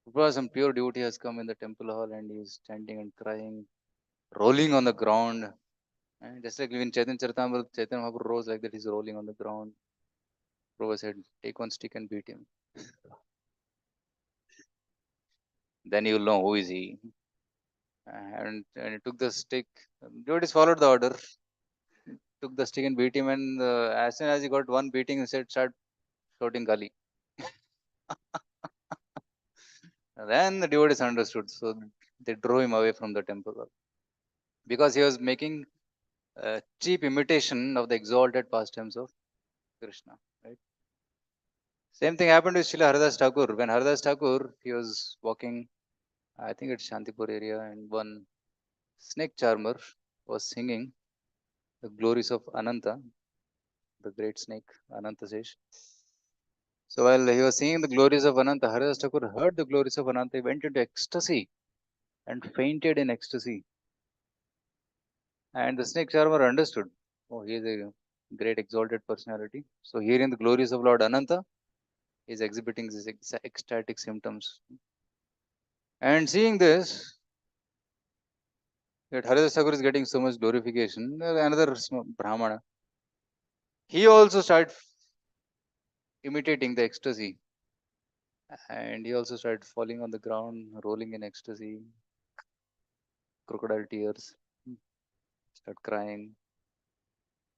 Prabhupada, some pure devotee has come in the temple hall and he's chanting and crying, rolling on the ground. And just like in Chaitanya Charitamrita, Chaitanya Mahaprabhu rose like that, he's rolling on the ground. Prabhupada said, take one stick and beat him. Then you'll know who is he. And he took the stick. Devotees followed the order, took the stick and beat him. And as soon as he got one beating, he said, start shouting Gali. Then the devotees understood. So they drove him away from the temple because he was making a cheap imitation of the exalted pastimes of Krishna. Right? Same thing happened with Srila Haridas Thakur. When Haridas Thakur, he was walking, I think it's Shantipur area, and one snake charmer was singing the glories of Ananta, the great snake, Ananta Sesh. So while he was singing the glories of Ananta, Haridas Thakur heard the glories of Ananta, he went into ecstasy and fainted in ecstasy. And the snake charmer understood, oh, he is a great exalted personality. So hearing the glories of Lord Ananta, he is exhibiting these ecstatic symptoms. And seeing this, that Haridas Thakur is getting so much glorification, another Brahmana, he also started imitating the ecstasy. And he also started falling on the ground, rolling in ecstasy, crocodile tears, start crying.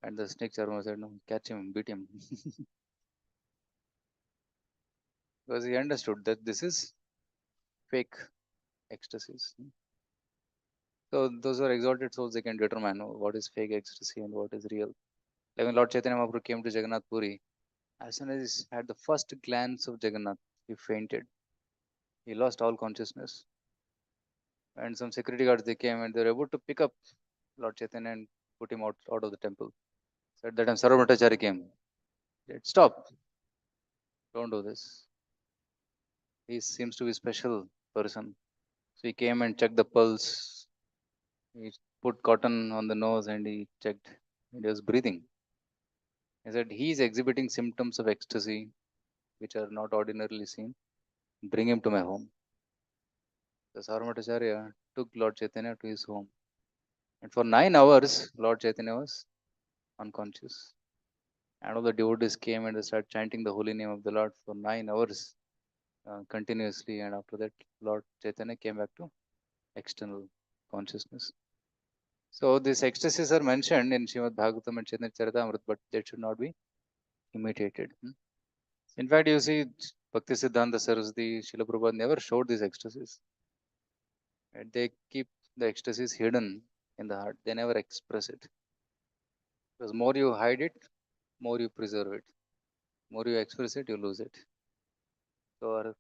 And the snake charmer said, no, catch him, beat him. Because he understood that this is fake ecstasies. So those are exalted souls, they can determine what is fake ecstasy and what is real. Like when Lord Chaitanya Mahaprabhu came to Jagannath Puri, as soon as he had the first glance of Jagannath, he fainted. He lost all consciousness. And some security guards, they came and they were able to pick up Lord Chaitanya and put him out of the temple. So at that time, Sarvabhaumachari came. He said, stop, don't do this. He seems to be a special person. So he came and checked the pulse. He put cotton on the nose and he checked. And he was breathing. He said, he is exhibiting symptoms of ecstasy which are not ordinarily seen. Bring him to my home. The Sarvabhaumacharya took Lord Chaitanya to his home. And for 9 hours, Lord Chaitanya was unconscious. And all the devotees came and they started chanting the holy name of the Lord for 9 hours continuously. And after that, Lord Chaitanya came back to external consciousness. So these ecstasies are mentioned in Srimad Bhagavatam and Chaitanya Charitamrita, but they should not be imitated. In fact, you see, Bhakti Siddhanta Saraswati, Srila Prabhupada never showed these ecstasies. Right? They keep the ecstasies hidden in the heart. They never express it. Because more you hide it, more you preserve it. More you express it, you lose it. So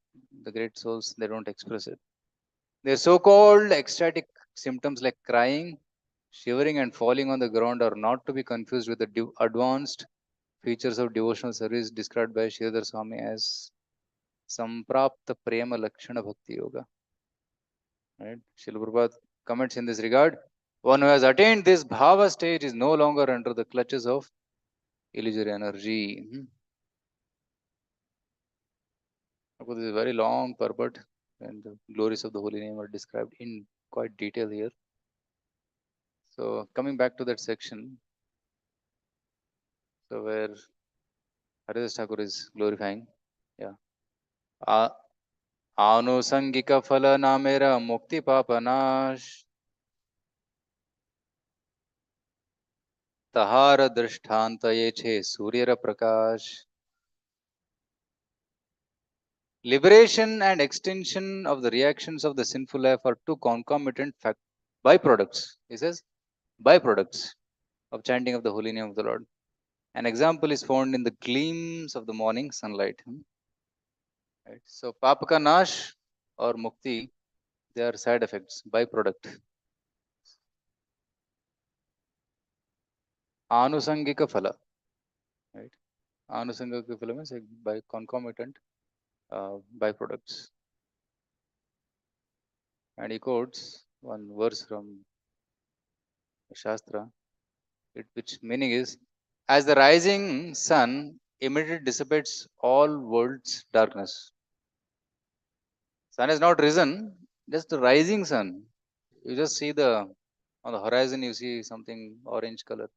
the great souls, they don't express it. Their so-called ecstatic symptoms like crying, shivering and falling on the ground are not to be confused with the advanced features of devotional service described by Sridhar Swami as Samprapta Prema Lakshana Bhakti Yoga. Right? Srila Prabhupada comments in this regard, one who has attained this bhava stage is no longer under the clutches of illusory energy. This is a very long purport, and the glories of the holy name are described in quite detail here. So coming back to that section, so where Haridas Thakur is glorifying, yeah. Anusangika phala namera mukti papanash tahara drishtanta ye che suryara prakash. Liberation and extinction of the reactions of the sinful life are two concomitant byproducts. He says, byproducts of chanting of the holy name of the Lord. An example is found in the gleams of the morning sunlight. Right? So, papaka nash or mukti, they are side effects, byproduct. Anusangika phala. Right? Anusangika phala means by concomitant byproducts. And he quotes one verse from Shastra, which meaning is, as the rising sun immediately dissipates all world's darkness. Sun has not risen, just the rising sun. You just see on the horizon, you see something orange color.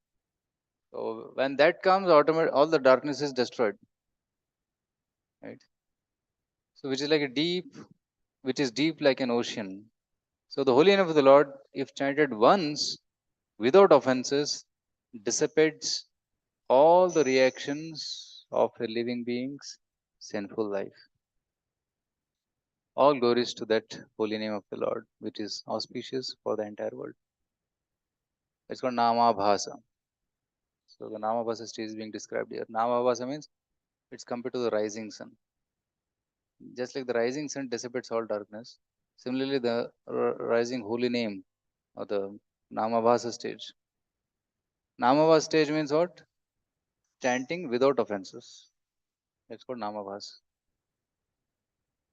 So when that comes, all the darkness is destroyed. Right? So which is like which is deep like an ocean. So the holy name of the Lord, if chanted once without offenses, dissipates all the reactions of a living being's sinful life. All glories to that holy name of the Lord, which is auspicious for the entire world. It's called Nama Bhasa. So the Nama Bhasa stage is being described here. Nama Bhasa means it's compared to the rising sun. Just like the rising sun dissipates all darkness, similarly the rising holy name or the Nama Bhasa stage. Nama Bhasa stage means what? Chanting without offenses. It's called Nama Bhasa.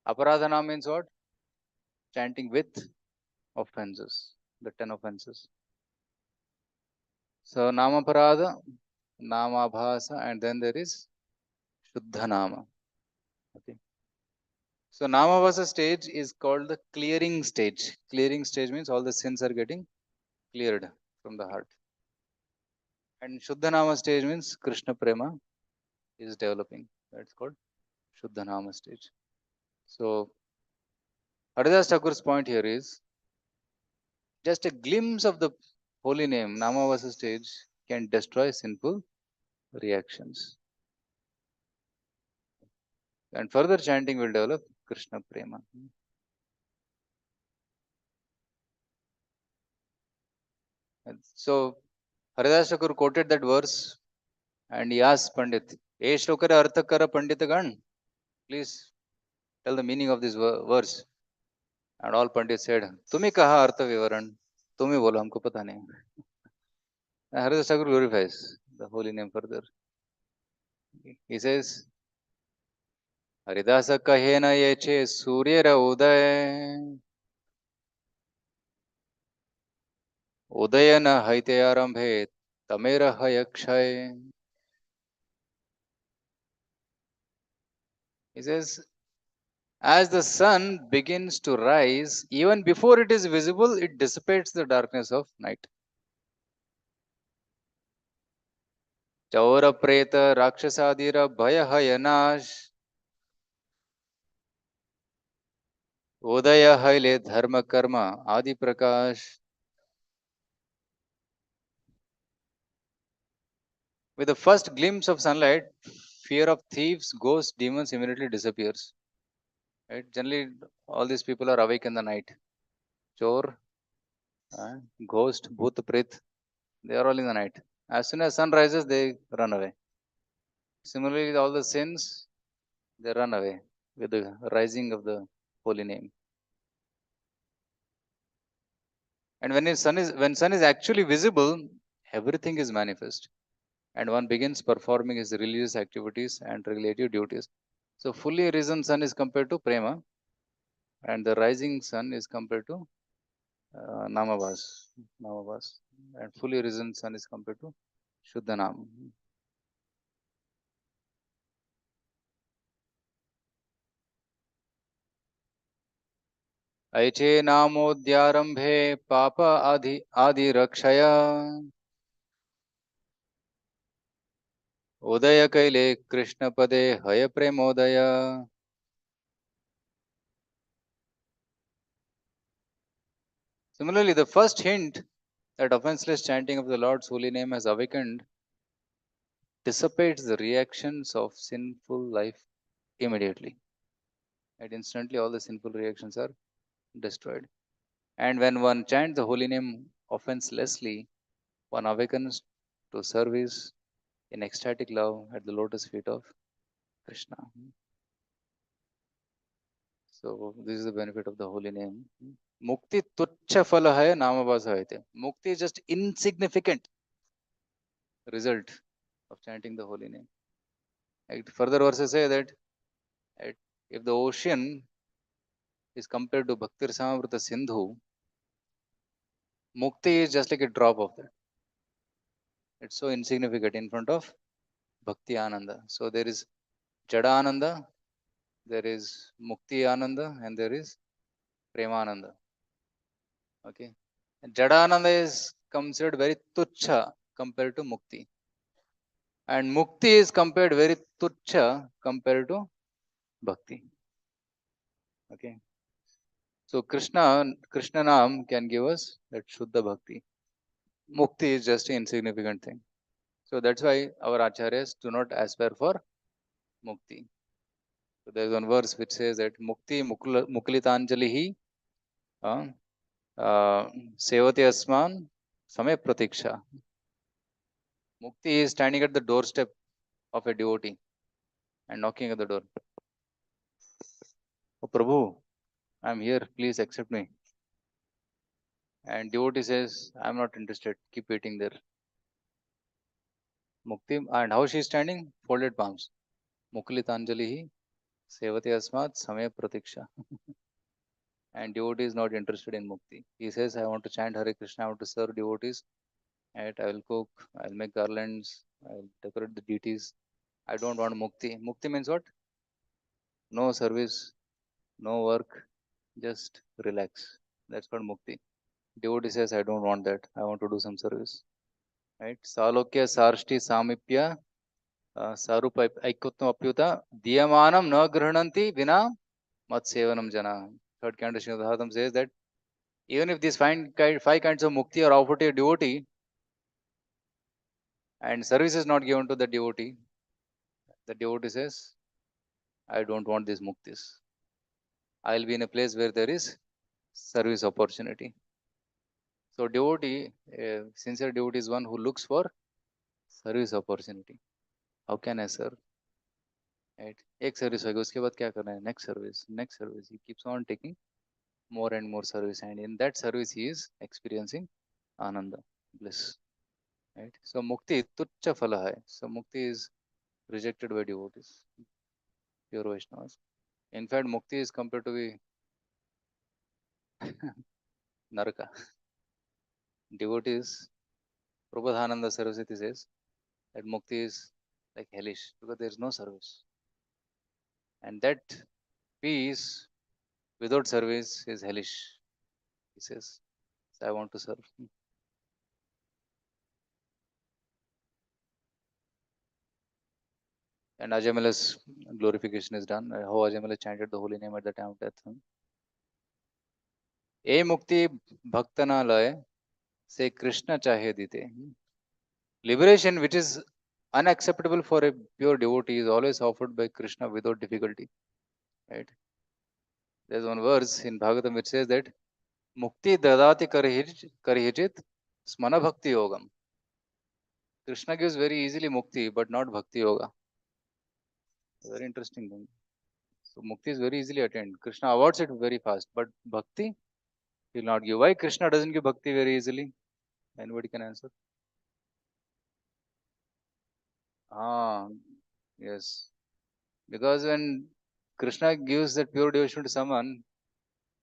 Aparadhana means what? Chanting with offenses, the 10 offenses. So Namaparada, Namabhasa, and then there is Shuddha Nama. Okay. So Namabhasa stage is called the clearing stage. Clearing stage means all the sins are getting cleared from the heart. And Shuddha Nama stage means Krishna Prema is developing. That's called Shuddha Nama stage. So Haridas Thakur's point here is just a glimpse of the holy name, Namavasa stage, can destroy sinful reactions. And further chanting will develop Krishna Prema. So Haridas Thakur quoted that verse and he asked Pandit, "Ye shlokara artha kara Panditagan, please tell the meaning of this verse." And all Pandits said, "Tumi kaha artha vivaran, tumi bolo, humko pata nahi." And Haridas Thakur glorifies the holy name further. He says, "Haridasa kahe na ye che suryera uday, udayana haite arambhe tamera hayakshay." He says, as the sun begins to rise, even before it is visible, it dissipates the darkness of night. Chaura preta rakshasadira bhaya hayanash, udaya haile dharma karma adi prakash. With the first glimpse of sunlight, fear of thieves, ghosts, demons immediately disappears. Right? Generally, all these people are awake in the night. Chor, ghost, bhoot, prit, they are all in the night. As soon as sun rises, they run away. Similarly, all the sins, they run away with the rising of the holy name. And when sun is actually visible, everything is manifest. And one begins performing his religious activities and regulative duties. So fully risen sun is compared to prema, and the rising sun is compared to namavas, and fully risen sun is compared to Shuddhanam. ऐचे नामोद्यारंभे पाप आदि रक्षया उदय कैले कृष्ण पदे हय प्रेमोदय. Similarly, the first hint that offenseless chanting of the Lord's holy name has awakened dissipates the reactions of sinful life immediately. And instantly, all the sinful reactions are destroyed. And when one chants the holy name offenselessly, one awakens to service in ecstatic love at the lotus feet of Krishna. So, this is the benefit of the holy name. Mukti tuchha phala hai namavasa haite. Mukti is just insignificant result of chanting the holy name. Further verses say that if the ocean is compared to Bhakti Rasamrita Sindhu, Mukti is just like a drop of that. It's so insignificant in front of Bhakti Ananda. So there is Jada Ananda, there is Mukti Ananda, and there is Premananda. Okay. And Jada Ananda is considered very tuchha compared to Mukti. And Mukti is compared very tuchha compared to Bhakti. Okay. So Krishna Nam can give us that Shuddha Bhakti. Mukti is just an insignificant thing. So that's why our acharyas do not aspire for Mukti. So there is one verse which says that Mukti Muklitanjalihi Sevati Asman Samay Pratiksha. Mukti is standing at the doorstep of a devotee and knocking at the door. Oh Prabhu, I am here, please accept me. And devotee says, I am not interested, keep waiting there. Mukti, and how she is standing? Folded palms. Muklitanjalihi Sevati Asmat Samay Pratiksha. And devotee is not interested in mukti. He says, I want to chant Hare Krishna, I want to serve devotees, and I will cook, I'll make garlands, I'll decorate the deities. I don't want mukti. Mukti means what? No service, no work, just relax. That's what mukti. Devotee says, I don't want that. I want to do some service. Right? Salokya sarshti samipya sarupa aikuttam apyuta diyamanam na grihananti vina mat sevanam jana. Third canto Srimad says that even if these five kinds of mukti are offered to a devotee and service is not given to the devotee says, I don't want these muktis. I'll be in a place where there is service opportunity. So devotee, sincere devotee is one who looks for service opportunity. How can I serve? Right? एक service होगा, उसके बाद क्या करना है? Next service, next service. He keeps on taking more and more service, and in that service he is experiencing ananda, bliss. Right? So mukti tuchcha phala hai. So mukti is rejected by devotees, pure Vaishnavas. In fact, mukti is compared to be naraka. Devotees, Prabodhananda Saraswati says that mukti is like hellish because there is no service. And that peace without service is hellish, he says. So I want to serve. And Ajamala's glorification is done. How Ajamala chanted the holy name at the time of death. ए मुक्ति भक्त न लय से कृष्ण चाहे दीते. Liberation which is unacceptable for a pure devotee is always offered by Krishna without difficulty. Right? There's one verse in Bhagavatam which says that Mukti dadati karihijit smana bhakti yogam. Krishna gives very easily mukti, but not bhakti yoga. Very interesting thing. So mukti is very easily attained. Krishna awards it very fast, but bhakti he will not give. Why Krishna doesn't give bhakti very easily? Anybody can answer? Ah, yes. Because when Krishna gives that pure devotion to someone,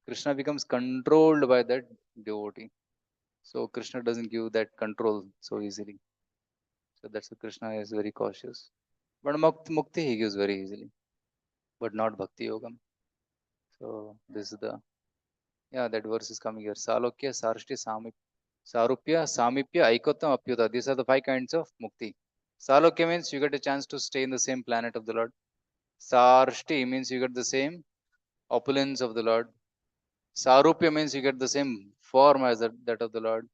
Krishna becomes controlled by that devotee. So Krishna doesn't give that control so easily. So that's why Krishna is very cautious. But mukti he gives very easily, but not bhakti yogam. So this is the that verse is coming here. Salokya, Sarshti, Sarupya, Samipya, Aikottam, Apyuta. These are the 5 kinds of mukti. Salokya means you get a chance to stay in the same planet of the Lord. Sarshti means you get the same opulence of the Lord. Sarupya means you get the same form as that of the Lord.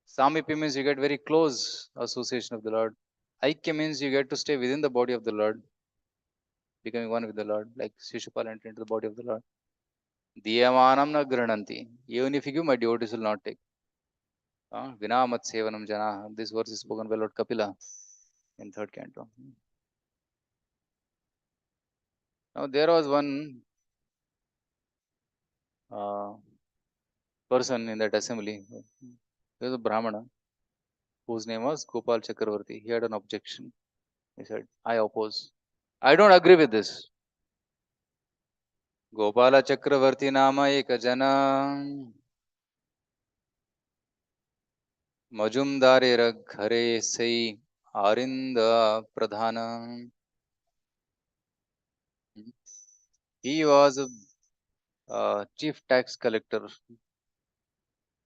Samipya means you get very close association of the Lord. Aikya means you get to stay within the body of the Lord, becoming one with the Lord, like Shishupal entered into the body of the Lord. Diyamanam na grananti. Even if you give, my devotees will not take. Vinamat sevanam jana. This verse is spoken by Lord Kapila in 3rd canto. Now there was one person in that assembly. There was a Brahmana whose name was Gopal Chakravarti. He had an objection. He said, I oppose. I don't agree with this. Gopala Chakravarti nama ekajana Majumdare Raghare Sai Arinda Pradhana. He was a chief tax collector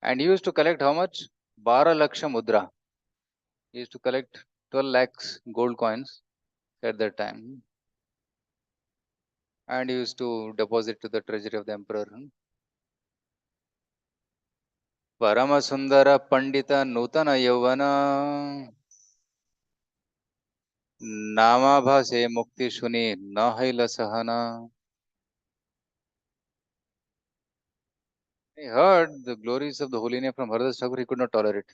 and he used to collect how much? 12 laksha mudra. He used to collect 12 lakhs gold coins at that time. And he used to deposit to the treasury of the emperor. Parama Sundara Pandita Nutana Yavana Namabhase Mukti Shuni Nahaila Sahana. He heard the glories of the holy name from Haridas Thakur, he could not tolerate.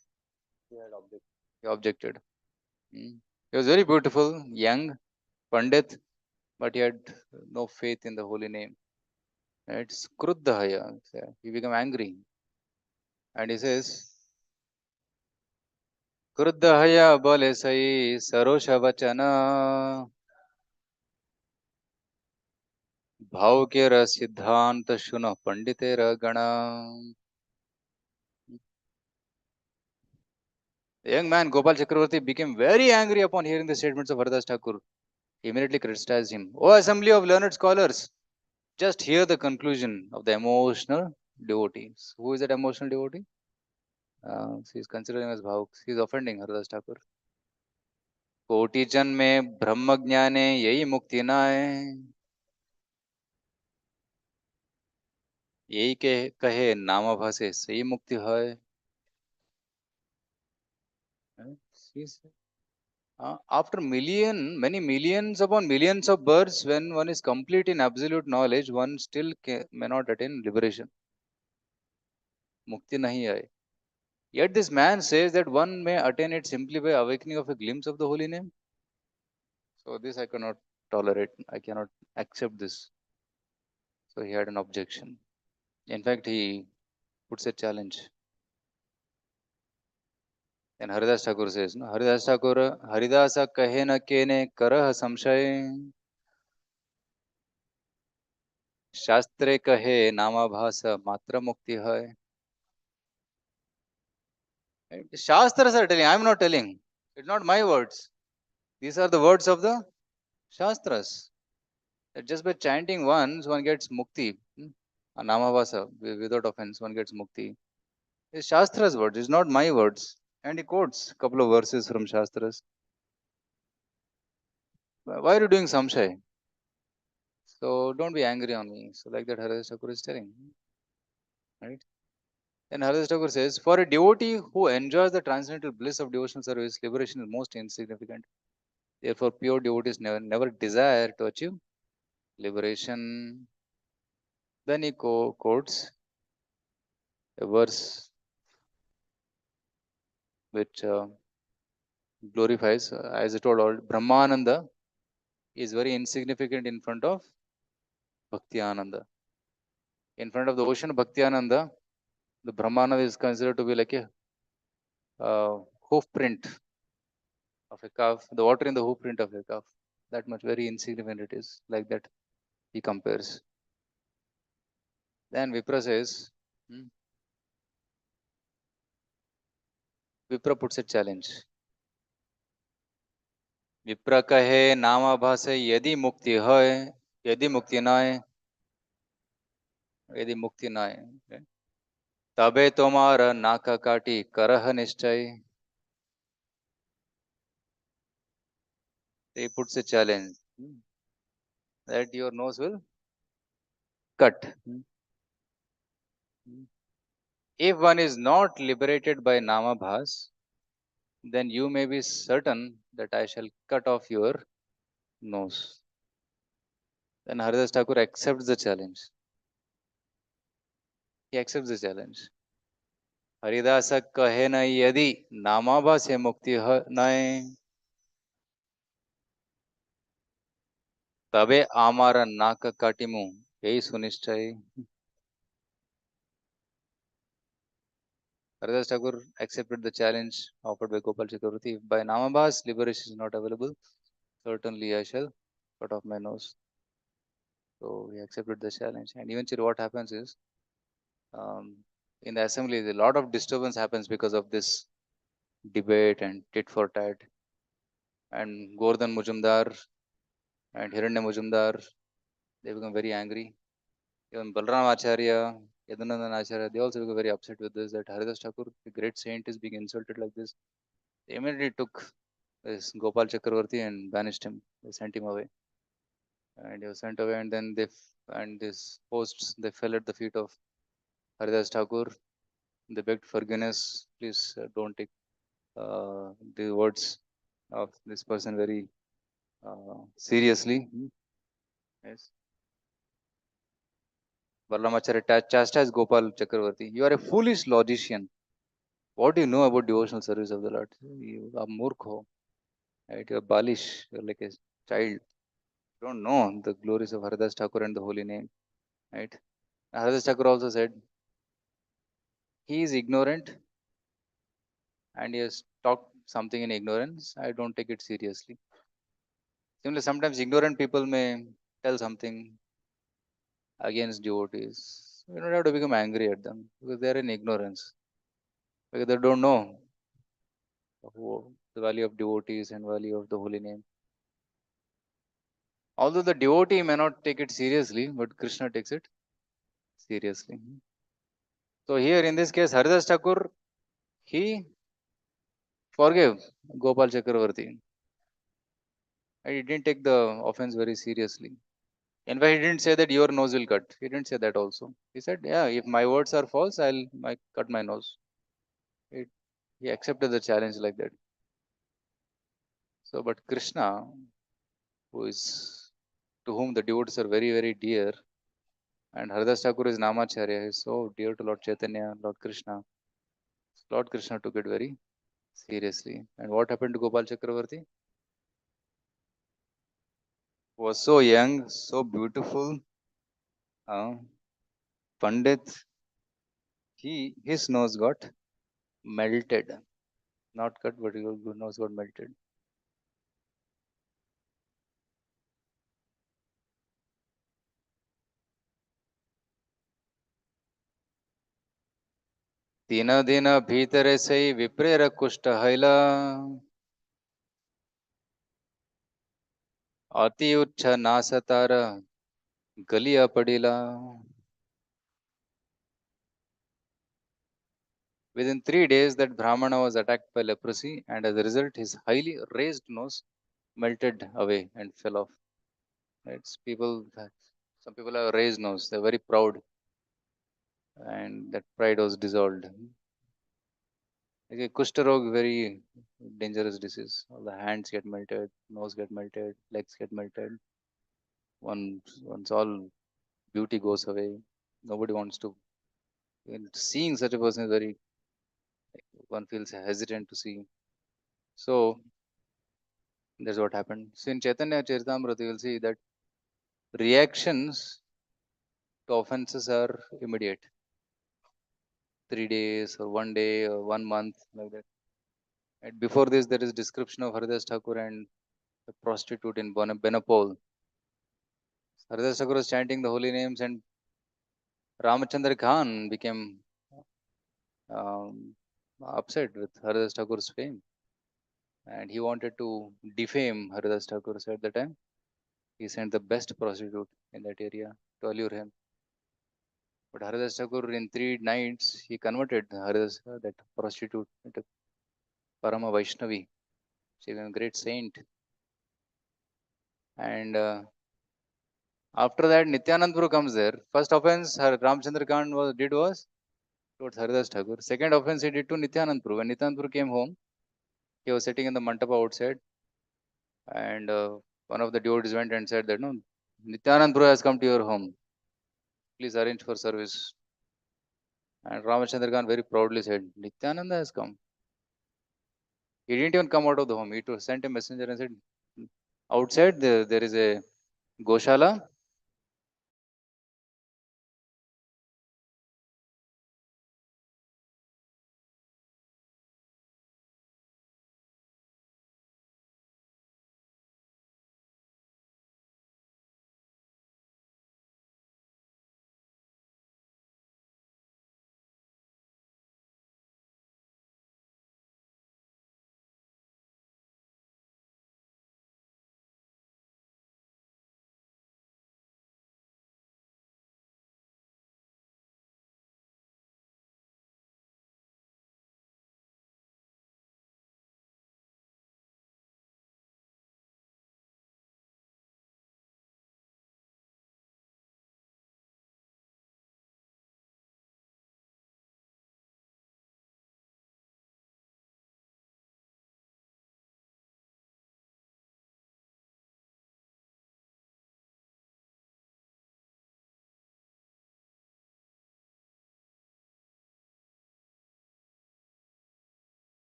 He objected. He was very beautiful, young, Pandit, but he had no faith in the holy name. It's Kruddhaya. He became angry. And he says, Kruddhaya bole sai sarosha vachana भाव के र सिद्धांत सुनो पंडितेर गण. The young man Gopal Chakravarti became very angry upon hearing the statements of Haridas Thakur. He immediately criticized him. O assembly of learned scholars, just hear the conclusion of the emotional devotees. Who is that emotional devotee? He is considering as Bhavuk. He is offending Haridas Thakur. कोटि जन में ब्रह्म ज्ञाने यही मुक्ति नाय. यही कहे नामाभासे सही मुक्ति है. After many millions upon millions of births, when one is complete in absolute knowledge, one still may not attain liberation. Mukti nahi hai. Yet this man says that one may attain it simply by awakening of a glimpse of the holy name. So this I cannot tolerate. I cannot accept this. So he had an objection. In fact, he puts a challenge. And Haridas Thakur says, no, Haridas Thakur, Haridasa kahe na kene karah samshay, शास्त्रे कहे नामाभास मात्र मुक्ति है. Shastras are telling, I am not telling. It's not my words. These are the words of the Shastras. That just by chanting once, one gets mukti. Namavasa, without offense, one gets mukti. It's Shastra's words, it's not my words. And he quotes a couple of verses from Shastras. Why are you doing samshay? So don't be angry on me. So like that Haridas Thakur is telling. Right? And Haridas Thakur says, for a devotee who enjoys the transcendental bliss of devotional service, liberation is most insignificant. Therefore, pure devotees never desire to achieve liberation. Then he quotes a verse which glorifies, as I told all, Brahmananda is very insignificant in front of Bhakti Ananda. In front of the ocean Bhakti Ananda, the Brahmananda is considered to be like a hoof print of a calf, the water in the hoof print of a calf. That much very insignificant it is. Like that he compares. Then Vipra says, Vipra puts a challenge. विप्र कहे नामाभास यदि मुक्ति है, यदि मुक्ति न है, यदि मुक्ति न है, तबे तुम्हार नाक काटी करह निश्चय. He puts a challenge that your nose will cut. If one is not liberated by namabhas, then you may be certain that I shall cut off your nose. Then Haridas Thakur accepts the challenge. He accepts the challenge. Haridas कहे न यदि नामाभा से मुक्ति नय, तबे आमार नाक काटिमु यही सुनिश्चय. Haridas Thakur accepted the challenge offered by Gopal Chakravarti. If by namabhas liberation is not available, certainly I shall cut off my nose. So he accepted the challenge. And eventually what happens is, in the assembly, a lot of disturbance happens because of this debate and tit for tat. And Govardhan Mujumdar and Hiranya Mujumdar, they become very angry. Even Balram Acharya, Yadunandan Acharya, they also become very upset with this, that Haridas Thakur, the great saint, is being insulted like this. They immediately took this Gopal Chakravarti and banished him. They sent him away. And he was sent away, and then and these hosts, they fell at the feet of Haridas Thakur. They begged forgiveness. Please don't take the words of this person very seriously. Yes. Balramacharya chastised Gopal Chakravarti. You are a foolish logician. What do you know about devotional service of the Lord? You are murkho. Right? You are balish. You are like a child. You don't know the glories of Haridas Thakur and the holy name. Right? Haridas Thakur also said, he is ignorant and he has talked something in ignorance. I don't take it seriously. Similarly, sometimes ignorant people may tell something against devotees. You don't have to become angry at them because they are in ignorance. Because they don't know the value of devotees and value of the holy name. Although the devotee may not take it seriously, but Krishna takes it seriously. So here in this case, Haridas Thakur, he forgave Gopal Chakravarti. And he didn't take the offense very seriously. In fact, he didn't say that your nose will cut. He didn't say that also. He said, yeah, if my words are false, I'll cut my nose. He accepted the challenge like that. So, but Krishna, who is to whom the devotees are very, very dear, and Haridas Thakur is Namacharya, is so dear to Lord Chaitanya, Lord Krishna. Lord Krishna took it very seriously. And what happened to Gopal Chakravarti? Was so young, so beautiful. Pandit, his nose got melted. Not cut, but his nose got melted. तीन दिन भीतर से विप्रेर कुष्ठ हैला अति उच्च नासतार गलिया पड़ीला. Within 3 days, that Brahmana was attacked by leprosy, and as a result, his highly raised nose melted away and fell off. It's people, some people have raised nose, they're very proud, and that pride was dissolved. Okay, Kushtarog, very dangerous disease. All the hands get melted, nose get melted, legs get melted. Once all beauty goes away, nobody wants to. And seeing such a person is very, one feels hesitant to see. So that's what happened. So in Chaitanya Charitamrita, you will see that reactions to offenses are immediate. 3 days or 1 day or 1 month, like that. And before this, there is description of Haridas Thakur and the prostitute in Benapole. Haridas Thakur was chanting the holy names, and Ramachandra Khan became upset with Haridas Thakur's fame, and he wanted to defame Haridas Thakur. So at the time, he sent the best prostitute in that area to allure him. But Haridas Thakur, in 3 nights, he converted that prostitute into Parama Vaishnavi. She was a great saint. And after that, Nityanand Prabhu comes there. First offense Ramchandra Khan did was towards Haridas Thakur. Second offense he did to Nityanand Prabhu. When Nityanand Prabhu came home, he was sitting in the mandapa outside, and one of the devotees went and said that, no, Nityanand Prabhu has come to your home. Please arrange for service. And Ramachandra Khan very proudly said, Nityananda has come. He didn't even come out of the home. He sent a messenger and said, outside there is a Goshala.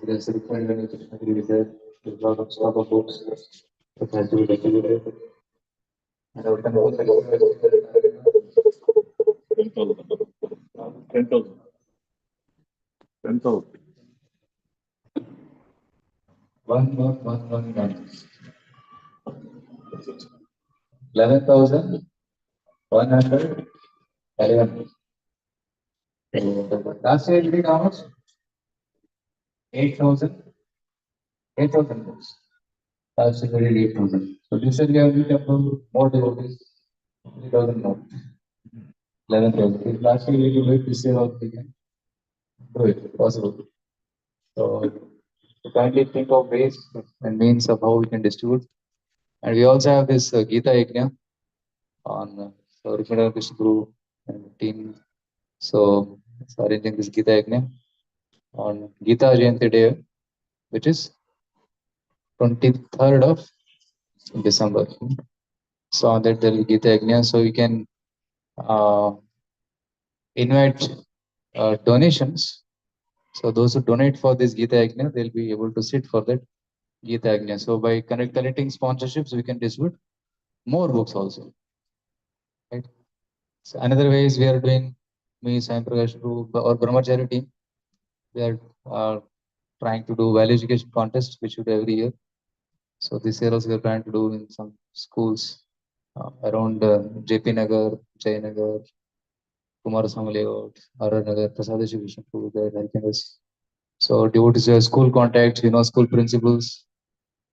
There's a requirement when Krishna is there. There's a lot of stock of books that has to be distributed. And our temple Ten thousand. 10,000. 1111 11,111. Last year we did how much? 8,000. 8,000 books. Last year we did 8,000. So this year we have to temple more devotees. 3,000 more. 11,000. If last year we did it, this year also we can do it. Possible. So kindly think of ways and means of how we can distribute. And we also have this Gita Yajna on Krishna Guru and team. So arranging this Gita Yajna on Gita Jayanti Day, which is 23rd of December. So on that there will be Gita Yajna. So you can invite donations. So those who donate for this Gita Yajna, they'll be able to sit for that Gita Yajna. So by collecting sponsorships, we can distribute more books also. Right? So another way is we are doing me, Sai Prakash Group or Brahmachari team. We are trying to do value education contest, which we do every year. So this year also we are trying to do in some schools around JP Nagar, Jay Nagar, Kumaraswamy Layout, RR Nagar, Prasadashi Vishnu, they are helping us. So devotees have school contacts, school principals.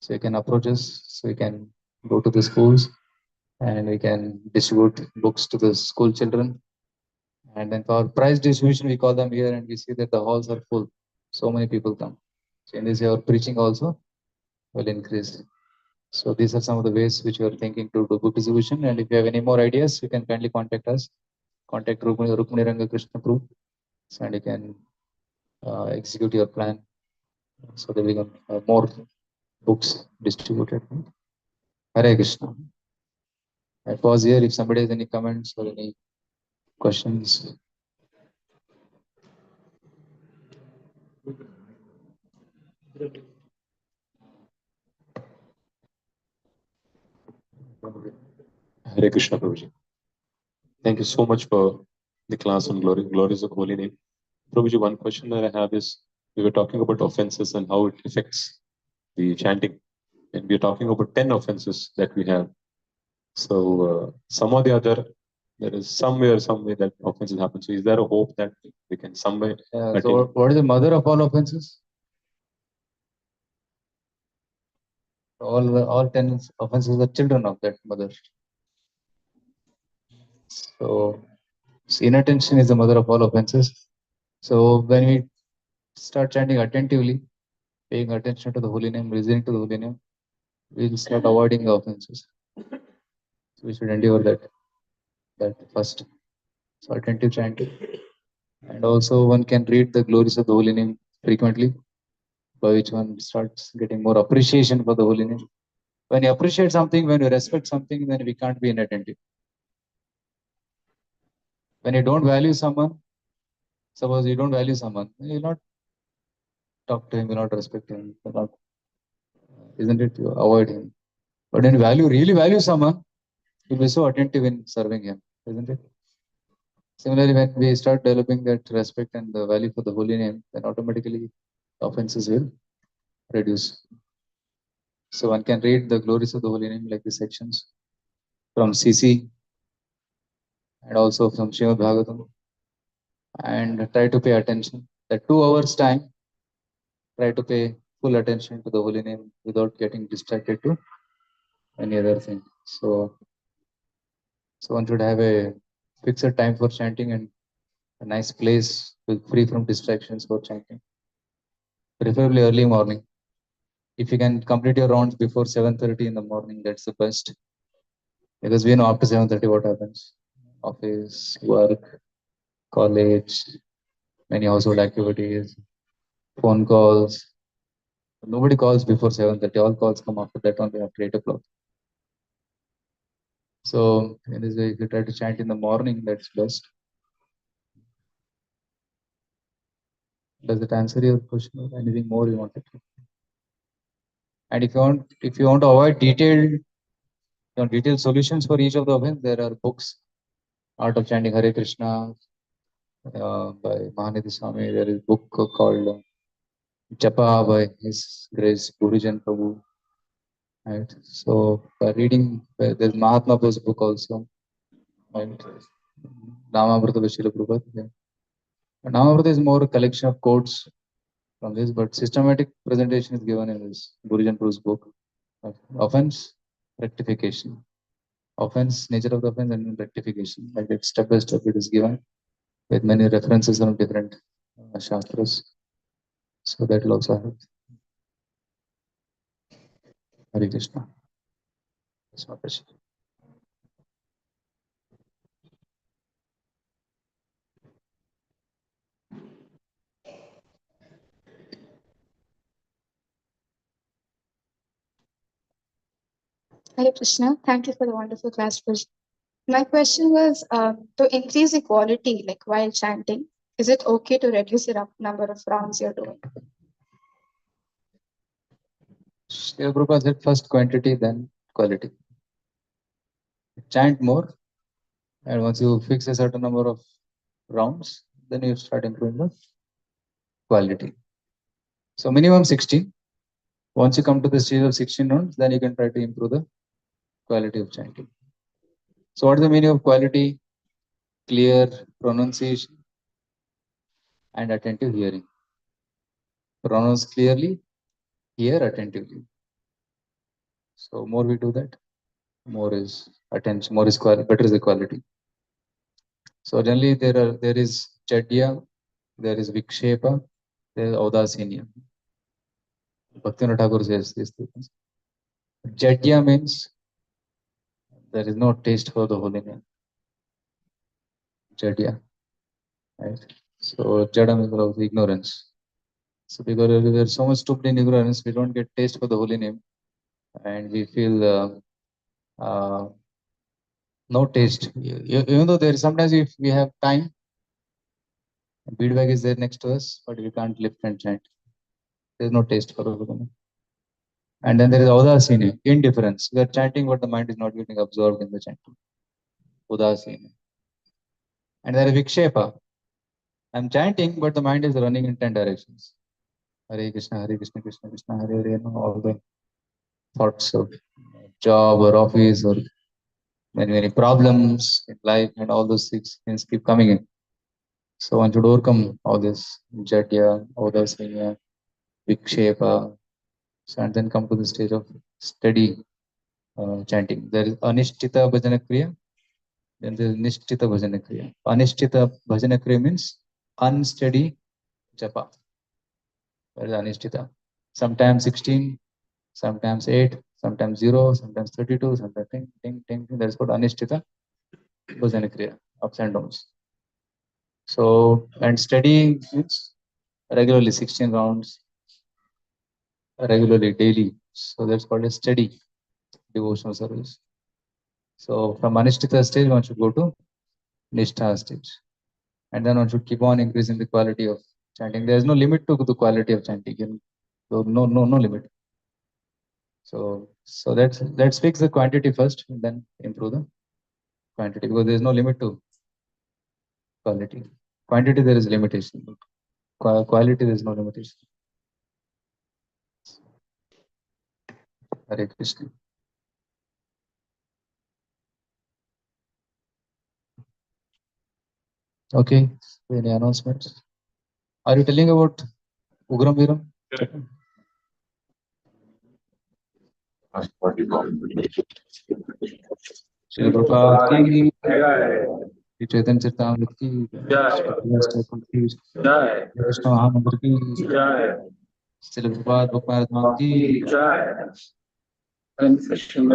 So you can approach us. So you can go to the schools and we can distribute books to the school children. And then for prize distribution, we call them here and we see that the halls are full. So many people come. So in this, your preaching also will increase. So these are some of the ways which we are thinking to do book distribution. And if you have any more ideas, you can kindly contact us. Contact Rukmini Ranga Krishna Group, and you can execute your plan so that we can have more books distributed. Hare Krishna. I pause here if somebody has any comments or any questions. Hare Krishna, Prabhuji. Thank you so much for the class on glory. Glory is of holy name. Prabhuji, one question that I have is, we were talking about offenses and how it affects the chanting. And we are talking about 10 offenses that we have. So some or the other, there is some way that offenses happen. So is there a hope that we can some way? So what is the mother of all offenses? All 10 offenses are children of that mother. So inattention is the mother of all offenses. So when we start chanting attentively, paying attention to the holy name, listening to the holy name, we'll start avoiding the offenses. So we should endure that first. So attentive chanting. And also one can read the glories of the holy name frequently, by which one starts getting more appreciation for the holy name. When you appreciate something, when you respect something, then we can't be inattentive. When you don't value someone, suppose you don't value someone, you will not talk to him, you will not respect him, you will not, isn't it? You avoid him. But when you really value someone, you'll be so attentive in serving him, isn't it? Similarly, when we start developing that respect and the value for the holy name, then automatically offenses will reduce. So one can read the glories of the holy name like the sections from CC and also from Srimad Bhagavatam, and try to pay attention. That 2 hours time, try to pay full attention to the holy name without getting distracted to any other thing. So one should have a fixed time for chanting and a nice place free from distractions for chanting. Preferably early morning. If you can complete your rounds before 7:30 in the morning, that's the best. Because we know after 7:30 what happens. Office, work, college, many household activities, phone calls. Nobody calls before 7:30. All calls come after that, only after 8 o'clock. So in this way, if you try to chant in the morning, that's best. Does it answer your question or anything more you wanted to? And if you want to avoid detailed solutions for each of the offense, there are books. Art of Chanting Hare Krishna by Mahanidhi Swami. There is a book called Japa by His Grace Gurujan Prabhu. Right. So by reading, there's Mahatma Bose book also. Right. Namamrita by Srila Prabhupada. Yeah. Namamrita is more a collection of quotes from this, but systematic presentation is given in this Gurujan Prabhu's book. Offense, rectification. Offense, nature of the offense, and rectification. Like that, step by step, it is given with many references on different shastras. So that will also help. Hare Krishna. That's my question. Hare Krishna. Thank you for the wonderful class. My question was to increase the quality, like while chanting, is it okay to reduce the number of rounds you're doing? Srila Prabhupada said first quantity, then quality. Chant more, and once you fix a certain number of rounds, then you start improving the quality. So minimum 16. Once you come to the stage of 16 rounds, then you can try to improve the quality of chanting. So what is the meaning of quality? Clear pronunciation and attentive hearing. Pronounce clearly, hear attentively. So more we do that, more is attention, more is better is the quality. So generally there is Chadya, there is Vikshepa, there is Audasinya. Bhaktivinoda Thakur says these things. Jadya means there is no taste for the holy name. Jadya. Right? So Jada means of ignorance. So because we are so much stupid in ignorance, we don't get taste for the holy name. And we feel no taste. Even though there is sometimes if we have time, bead bag is there next to us, but we can't lift and chant. There is no taste for the holy name. And then there is Audasina, indifference. We are chanting, but the mind is not getting absorbed in the chanting. Udasina. And there is Vikshepa. I'm chanting, but the mind is running in 10 directions. Hare Krishna, Krishna Krishna, Hare Hare, all the thoughts of job or office or many problems in life and all those things keep coming in. So one should overcome all this Jatya, Audasanya, Vikshepa, and then come to the stage of steady chanting. There is Anishtita Bhajana Kriya, then there is Nishtita Bhajana Kriya. Anishtita Bhajana Kriya means unsteady japa. That is Anishtita. Sometimes 16, sometimes 8, sometimes 0, sometimes 32, sometimes 10. That's called Anishtita Bhajana Kriya, ups and downs. So, and steady means regularly 16 rounds, regularly, daily. So that's called a steady devotional service. So from Anishtita stage, one should go to Nishtha stage. And then one should keep on increasing the quality of chanting. There is no limit to the quality of chanting. So no limit. So let's fix the quantity first, and then improve the quantity, because there is no limit to quality. Quantity there is limitation, but quality there is no limitation. Hare Krishna. Okay, any announcements? Are you telling about Ugram Viram? Srila Prabhupada ki, Shri Chaitanya Charitamrita ki, Jai, Krishna Mahamantra ki, Srila Prabhupada Bhakti Dham ki,